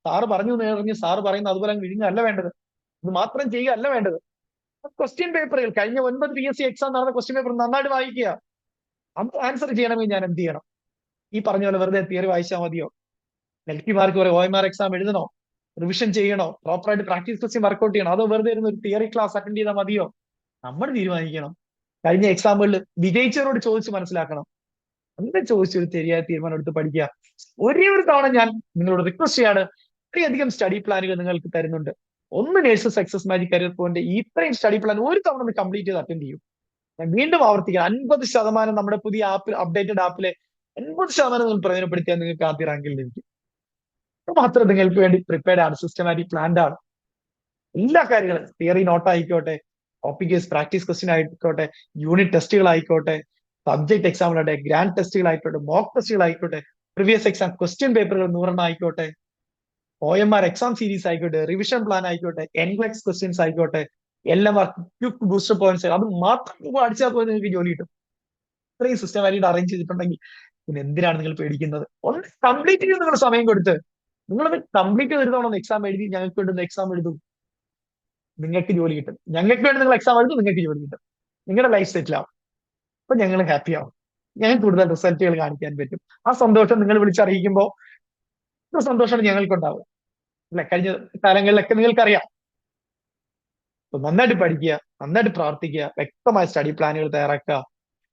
സാറ് പറഞ്ഞു നേറിഞ്ഞ് സാറ് പറയുന്നത് അതുപോലെ വിഴുങ്ങല്ല വേണ്ടത്. ഇത് മാത്രം ചെയ്യുക അല്ല വേണ്ടത്. ക്വസ്റ്റ്യൻ പേപ്പറുകൾ, കഴിഞ്ഞ 9 PSC എക്സാം നടന്ന ക്വസ്റ്റ്യൻ പേപ്പർ നന്നായിട്ട് വായിക്കുക. അത് ആൻസർ ചെയ്യണമെങ്കിൽ ഞാൻ എന്ത് ചെയ്യണം? ഈ പറഞ്ഞ പോലെ വെറുതെ തിയറി വായിച്ചാൽ മതിയോ? നെഗറ്റീവ് മാർക്ക് വരെ OMR എക്സാം എഴുതണോ? റിവിഷൻ ചെയ്യണോ? പ്രോപ്പറായിട്ട് പ്രാക്ടീസ് ക്വസ്റ്റ്യൻ വർക്ക്ഔട്ട് ചെയ്യണോ? അതോ വെറുതെ ഇരുന്ന് ഒരു തിയറി ക്ലാസ് അറ്റൻഡ് ചെയ്താൽ മതിയോ? നമ്മൾ തീരുമാനിക്കണം. കഴിഞ്ഞ എക്സാമ്പിളിൽ വിജയിച്ചവരോട് ചോദിച്ച് മനസ്സിലാക്കണം. അങ്ങനെ ചോദിച്ചൊരു ശരിയായ തീരുമാനം എടുത്ത് പഠിക്കുക. ഒരേ ഒരു തവണ ഞാൻ നിങ്ങളോട് റിക്വസ്റ്റ് ചെയ്യാണ്, ഇത്രയധികം സ്റ്റഡി പ്ലാനുകൾ നിങ്ങൾക്ക് തരുന്നുണ്ട്. ഒന്ന് nurses success magic career point ഇത്രയും സ്റ്റഡി പ്ലാൻ ഒരു തവണ ഒന്ന് കംപ്ലീറ്റ് ചെയ്ത് അറ്റൻഡ് ചെയ്യും. ഞാൻ വീണ്ടും ആവർത്തിക്കാം, 50% നമ്മുടെ പുതിയ ആപ്പിൽ, അപ്ഡേറ്റഡ് ആപ്പിലെ 50% നിങ്ങൾ പ്രയോജനപ്പെടുത്തിയാൽ നിങ്ങൾക്ക് ആദ്യ റാങ്കിൽ ലഭിക്കും. മാത്രം നിങ്ങൾക്ക് വേണ്ടി പ്രിപ്പയർഡ് ആണ്, സിസ്റ്റമാറ്റിക് പ്ലാൻഡ് ആണ്. എല്ലാ കാര്യങ്ങളും, തിയറി നോട്ട് ആയിക്കോട്ടെ, ടോപ്പിക് പ്രാക്ടീസ് ക്വസ്റ്റ്യൻ ആയിക്കോട്ടെ, യൂണിറ്റ് ടെസ്റ്റുകൾ ആയിക്കോട്ടെ, സബ്ജക്ട് എക്സാമിലാട്ടെ, ഗ്രാൻഡ് ടെസ്റ്റുകൾ ആയിക്കോട്ടെ, മോക്ക് ടെസ്റ്റുകൾ ആയിക്കോട്ടെ, പ്രീവിയസ് എക്സാം ക്വസ്റ്റ്യൻ പേപ്പറുകൾ 100 ആയിക്കോട്ടെ, OMR എക്സാം സീരീസ് ആയിക്കോട്ടെ, റിവിഷൻ പ്ലാൻ ആയിക്കോട്ടെ, NCLEX ക്വസ്റ്റ്യൻസ് ആയിക്കോട്ടെ, എല്ലാം ക്വിക്ക് ബൂസ്റ്റർ പോയിന്റ്സ്, അത് മാത്രം പഠിച്ചാൽ പോയി നിങ്ങൾക്ക് ജോലി കിട്ടും. ഇത്രയും സിസ്റ്റമാറ്റിക് അറേഞ്ച് ചെയ്തിട്ടുണ്ടെങ്കിൽ പിന്നെ എന്തിനാണ് നിങ്ങൾ പേടിക്കുന്നത്? ഒന്ന് കംപ്ലീറ്റ് ചെയ്ത് നിങ്ങൾ സമയം കൊടുത്ത് നിങ്ങളത് കംപ്ലീറ്റ് ചെയ്ത് തവണ എക്സാം എഴുതി ഞങ്ങൾക്ക് വേണ്ടുന്ന എക്സാം എഴുതും, നിങ്ങൾക്ക് ജോലി കിട്ടും. ഞങ്ങൾക്ക് വേണ്ടി നിങ്ങൾ എക്സാം എഴുതും, നിങ്ങൾക്ക് ജോലി കിട്ടും. നിങ്ങളുടെ ലൈഫ് സെറ്റിൽ ആവും. അപ്പൊ ഞങ്ങൾ ഹാപ്പി ആവും. ഞാൻ കൂടുതൽ റിസൾട്ടുകൾ കാണിക്കാൻ പറ്റും. ആ സന്തോഷം നിങ്ങൾ വിളിച്ചറിയിക്കുമ്പോൾ സന്തോഷമാണ് ഞങ്ങൾക്കുണ്ടാവുക. അല്ലെ? കഴിഞ്ഞ കാലങ്ങളിലൊക്കെ നിങ്ങൾക്കറിയാം. അപ്പൊ നന്നായിട്ട് പഠിക്കുക, നന്നായിട്ട് പ്രാർത്ഥിക്കുക, വ്യക്തമായ സ്റ്റഡി പ്ലാനുകൾ തയ്യാറാക്കുക,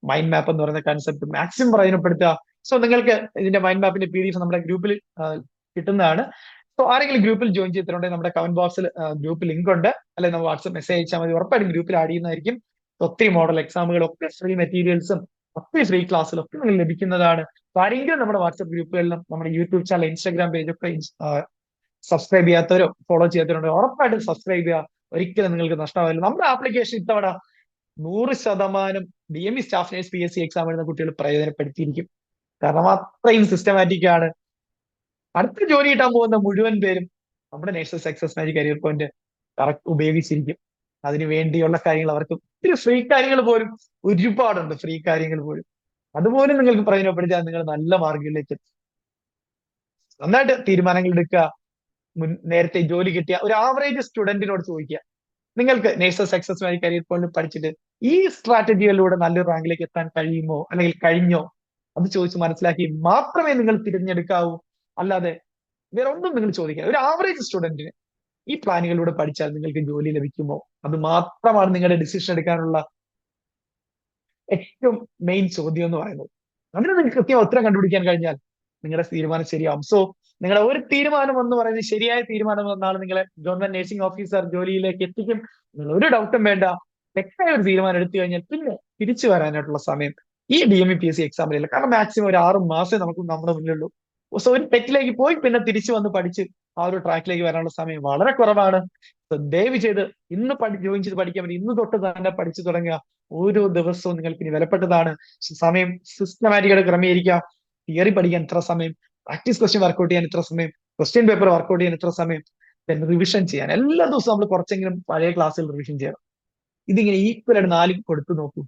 മൈൻഡ് മാപ്പ് എന്ന് പറയുന്ന കൺസെപ്റ്റ് മാക്സിമം പ്രയോജനപ്പെടുത്തുക. സോ നിങ്ങൾക്ക് ഇതിന്റെ മൈൻഡ് മാപ്പിന്റെ PDF നമ്മുടെ ഗ്രൂപ്പിൽ കിട്ടുന്നതാണ്. സോ ആരെങ്കിലും ഗ്രൂപ്പിൽ ജോയിൻ ചെയ്തിട്ടുണ്ടെങ്കിൽ നമ്മുടെ കമന്റ് ബോക്സിൽ ഗ്രൂപ്പ് ലിങ്ക് ഉണ്ട്, അല്ലെങ്കിൽ നമ്മൾ വാട്സ്ആപ്പ് മെസ്സേജ് അയച്ചാൽ മതി. ഉറപ്പായിട്ടും ഗ്രൂപ്പിൽ ആഡ് ചെയ്യുന്നതായിരിക്കും. ഒത്തിരി മോഡൽ എക്സാമുകളൊക്കെ ഫ്രീ മെറ്റീരിയൽസും ഒത്തിരി ഫ്രീ ക്ലാസ്സിലും ഒക്കെ നിങ്ങൾ ലഭിക്കുന്നതാണ്. അപ്പൊ ആരെങ്കിലും നമ്മുടെ വാട്സ്ആപ്പ് ഗ്രൂപ്പുകളിലും നമ്മുടെ യൂട്യൂബ് ചാനൽ, ഇൻസ്റ്റാഗ്രാം പേജ് ഒക്കെ സബ്സ്ക്രൈബ് ചെയ്യാത്തവരോ ഫോളോ ചെയ്യാത്തവരുണ്ടോ ഉറപ്പായിട്ടും സബ്സ്ക്രൈബ് ചെയ്യുക. ഒരിക്കലും നിങ്ങൾക്ക് നഷ്ടമാവില്ല. നമ്മുടെ ആപ്ലിക്കേഷൻ ഇത്തവണ 100% DME staff nurse PSC exam എഴുതുന്ന കുട്ടികൾ പ്രയോജനപ്പെടുത്തിയിരിക്കും. കാരണം അത്രയും സിസ്റ്റമാറ്റിക് ആണ്. അടുത്ത ജോലി കിട്ടാൻ പോകുന്ന മുഴുവൻ പേരും നമ്മുടെ nurses success magic career point correct ഉപയോഗിച്ചിരിക്കും. അതിനു വേണ്ടിയുള്ള കാര്യങ്ങൾ, അവർക്ക് ഒത്തിരി ഫ്രീ കാര്യങ്ങൾ പോലും ഒരുപാടുണ്ട്. ഫ്രീ കാര്യങ്ങൾ പോലും അതുപോലും നിങ്ങൾക്ക് പ്രയോജനപ്പെടുത്തിയാൽ നിങ്ങൾ നല്ല മാർഗങ്ങളിലേക്ക് എത്തും. നന്നായിട്ട് തീരുമാനങ്ങൾ എടുക്കുക. നേരത്തെ ജോലി കിട്ടിയ ഒരു ആവറേജ് സ്റ്റുഡന്റിനോട് ചോദിക്കുക, നിങ്ങൾക്ക് nurses success magic career point പഠിച്ചിട്ട് ഈ സ്ട്രാറ്റജികളിലൂടെ നല്ലൊരു റാങ്കിലേക്ക് എത്താൻ കഴിയുമോ, അല്ലെങ്കിൽ കഴിഞ്ഞോ? അത് ചോദിച്ച് മനസ്സിലാക്കി മാത്രമേ നിങ്ങൾ തിരഞ്ഞെടുക്കാവൂ. അല്ലാതെ വേറെ ഒന്നും നിങ്ങൾ ചോദിക്കുക. ഒരു ആവറേജ് സ്റ്റുഡന്റിന് ഈ പ്ലാനുകളിലൂടെ പഠിച്ചാൽ നിങ്ങൾക്ക് ജോലി ലഭിക്കുമോ? അത് മാത്രമാണ് നിങ്ങളുടെ ഡിസിഷൻ എടുക്കാനുള്ള ഏറ്റവും മെയിൻ ചോദ്യം എന്ന് പറയുന്നത്. അതിന് നിങ്ങൾക്ക് കൃത്യം ഉത്തരം കണ്ടുപിടിക്കാൻ കഴിഞ്ഞാൽ നിങ്ങളുടെ തീരുമാനം ശരിയാവും. സോ നിങ്ങളുടെ ഒരു തീരുമാനം എന്ന് പറയുന്നത് ശരിയായ തീരുമാനം എന്നാണ് നിങ്ങളെ ഗവൺമെന്റ് നഴ്സിംഗ് ഓഫീസർ ജോലിയിലേക്ക് എത്തിക്കും. നിങ്ങൾ ഒരു ഡൗട്ടും വേണ്ട. തെറ്റായ ഒരു തീരുമാനം എടുത്തു കഴിഞ്ഞാൽ പിന്നെ തിരിച്ചു വരാനായിട്ടുള്ള സമയം ഈ DME PSC എക്സാമിലില്ല. കാരണം മാക്സിമം ഒരു 6 മാസമേ നമുക്ക് നമ്മുടെ മുന്നിലുള്ളൂ. സോ ഒരു തെറ്റിലേക്ക് പോയി പിന്നെ തിരിച്ചു വന്ന് പഠിച്ച് ആ ഒരു ട്രാക്കിലേക്ക് വരാനുള്ള സമയം വളരെ കുറവാണ്. So ദയവ് ചെയ്ത് ഇന്ന് ജോയിൻ ചെയ്ത് പഠിക്കാൻ പറ്റും. ഇന്ന് തൊട്ട് തന്നെ പഠിച്ചു തുടങ്ങുക. ഓരോ ദിവസവും നിങ്ങൾക്ക് ഇനി വിലപ്പെട്ടതാണ്. സമയം സിസ്റ്റമാറ്റിക്കായിട്ട് ക്രമീകരിക്കുക. തിയറി പഠിക്കാൻ ഇത്ര സമയം, പ്രാക്ടീസ് ക്വസ്റ്റ്യൻ വർക്ക്ഔട്ട് ചെയ്യാൻ ഇത്ര സമയം, ക്വസ്റ്റ്യൻ പേപ്പർ വർക്ക്ഔട്ട് ചെയ്യാൻ ഇത്ര സമയം, then റിവിഷൻ ചെയ്യാൻ എല്ലാ ദിവസവും നമ്മൾ കുറച്ചെങ്കിലും പഴയ ക്ലാസ്സിൽ റിവിഷൻ ചെയ്യണം. ഇതിങ്ങനെ ഈക്വൽ ആയിട്ട് 4 കൊടുത്തു നോക്കൂ.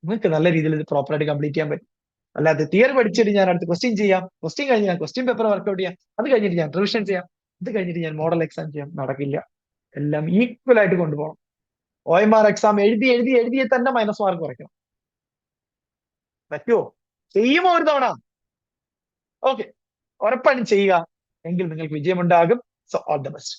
നിങ്ങൾക്ക് നല്ല രീതിയിൽ ഇത് പ്രോപ്പറായിട്ട് കംപ്ലീറ്റ് ചെയ്യാൻ പറ്റും. അല്ലാതെ തിയറി പഠിച്ചിട്ട് ഞാൻ അടുത്ത് ക്വസ്റ്റ്യൻ ചെയ്യാം, ക്വസ്റ്റ്യൻ കഴിഞ്ഞ് ഞാൻ ക്വസ്റ്റ്യൻ പേപ്പർ വർക്ക്ഔട്ട് ചെയ്യാം, അത് കഴിഞ്ഞിട്ട് ഞാൻ റിവിഷൻ ചെയ്യാം, അത് കഴിഞ്ഞിട്ട് ഞാൻ മോഡൽ എക്സാം ചെയ്യാം, നടക്കില്ല. എല്ലാം ഈക്വൽ ആയിട്ട് കൊണ്ടുപോകണം. OMR എക്സാം എഴുതിയ തന്നെ മൈനസ് മാർക്ക് കുറയ്ക്കണം. പറ്റുമോ? ചെയ്യുമോ ഒരു തവണ? ഓക്കെ, ഉറപ്പായും ചെയ്യുക. എങ്കിൽ നിങ്ങൾക്ക് വിജയമുണ്ടാകും. So all the best.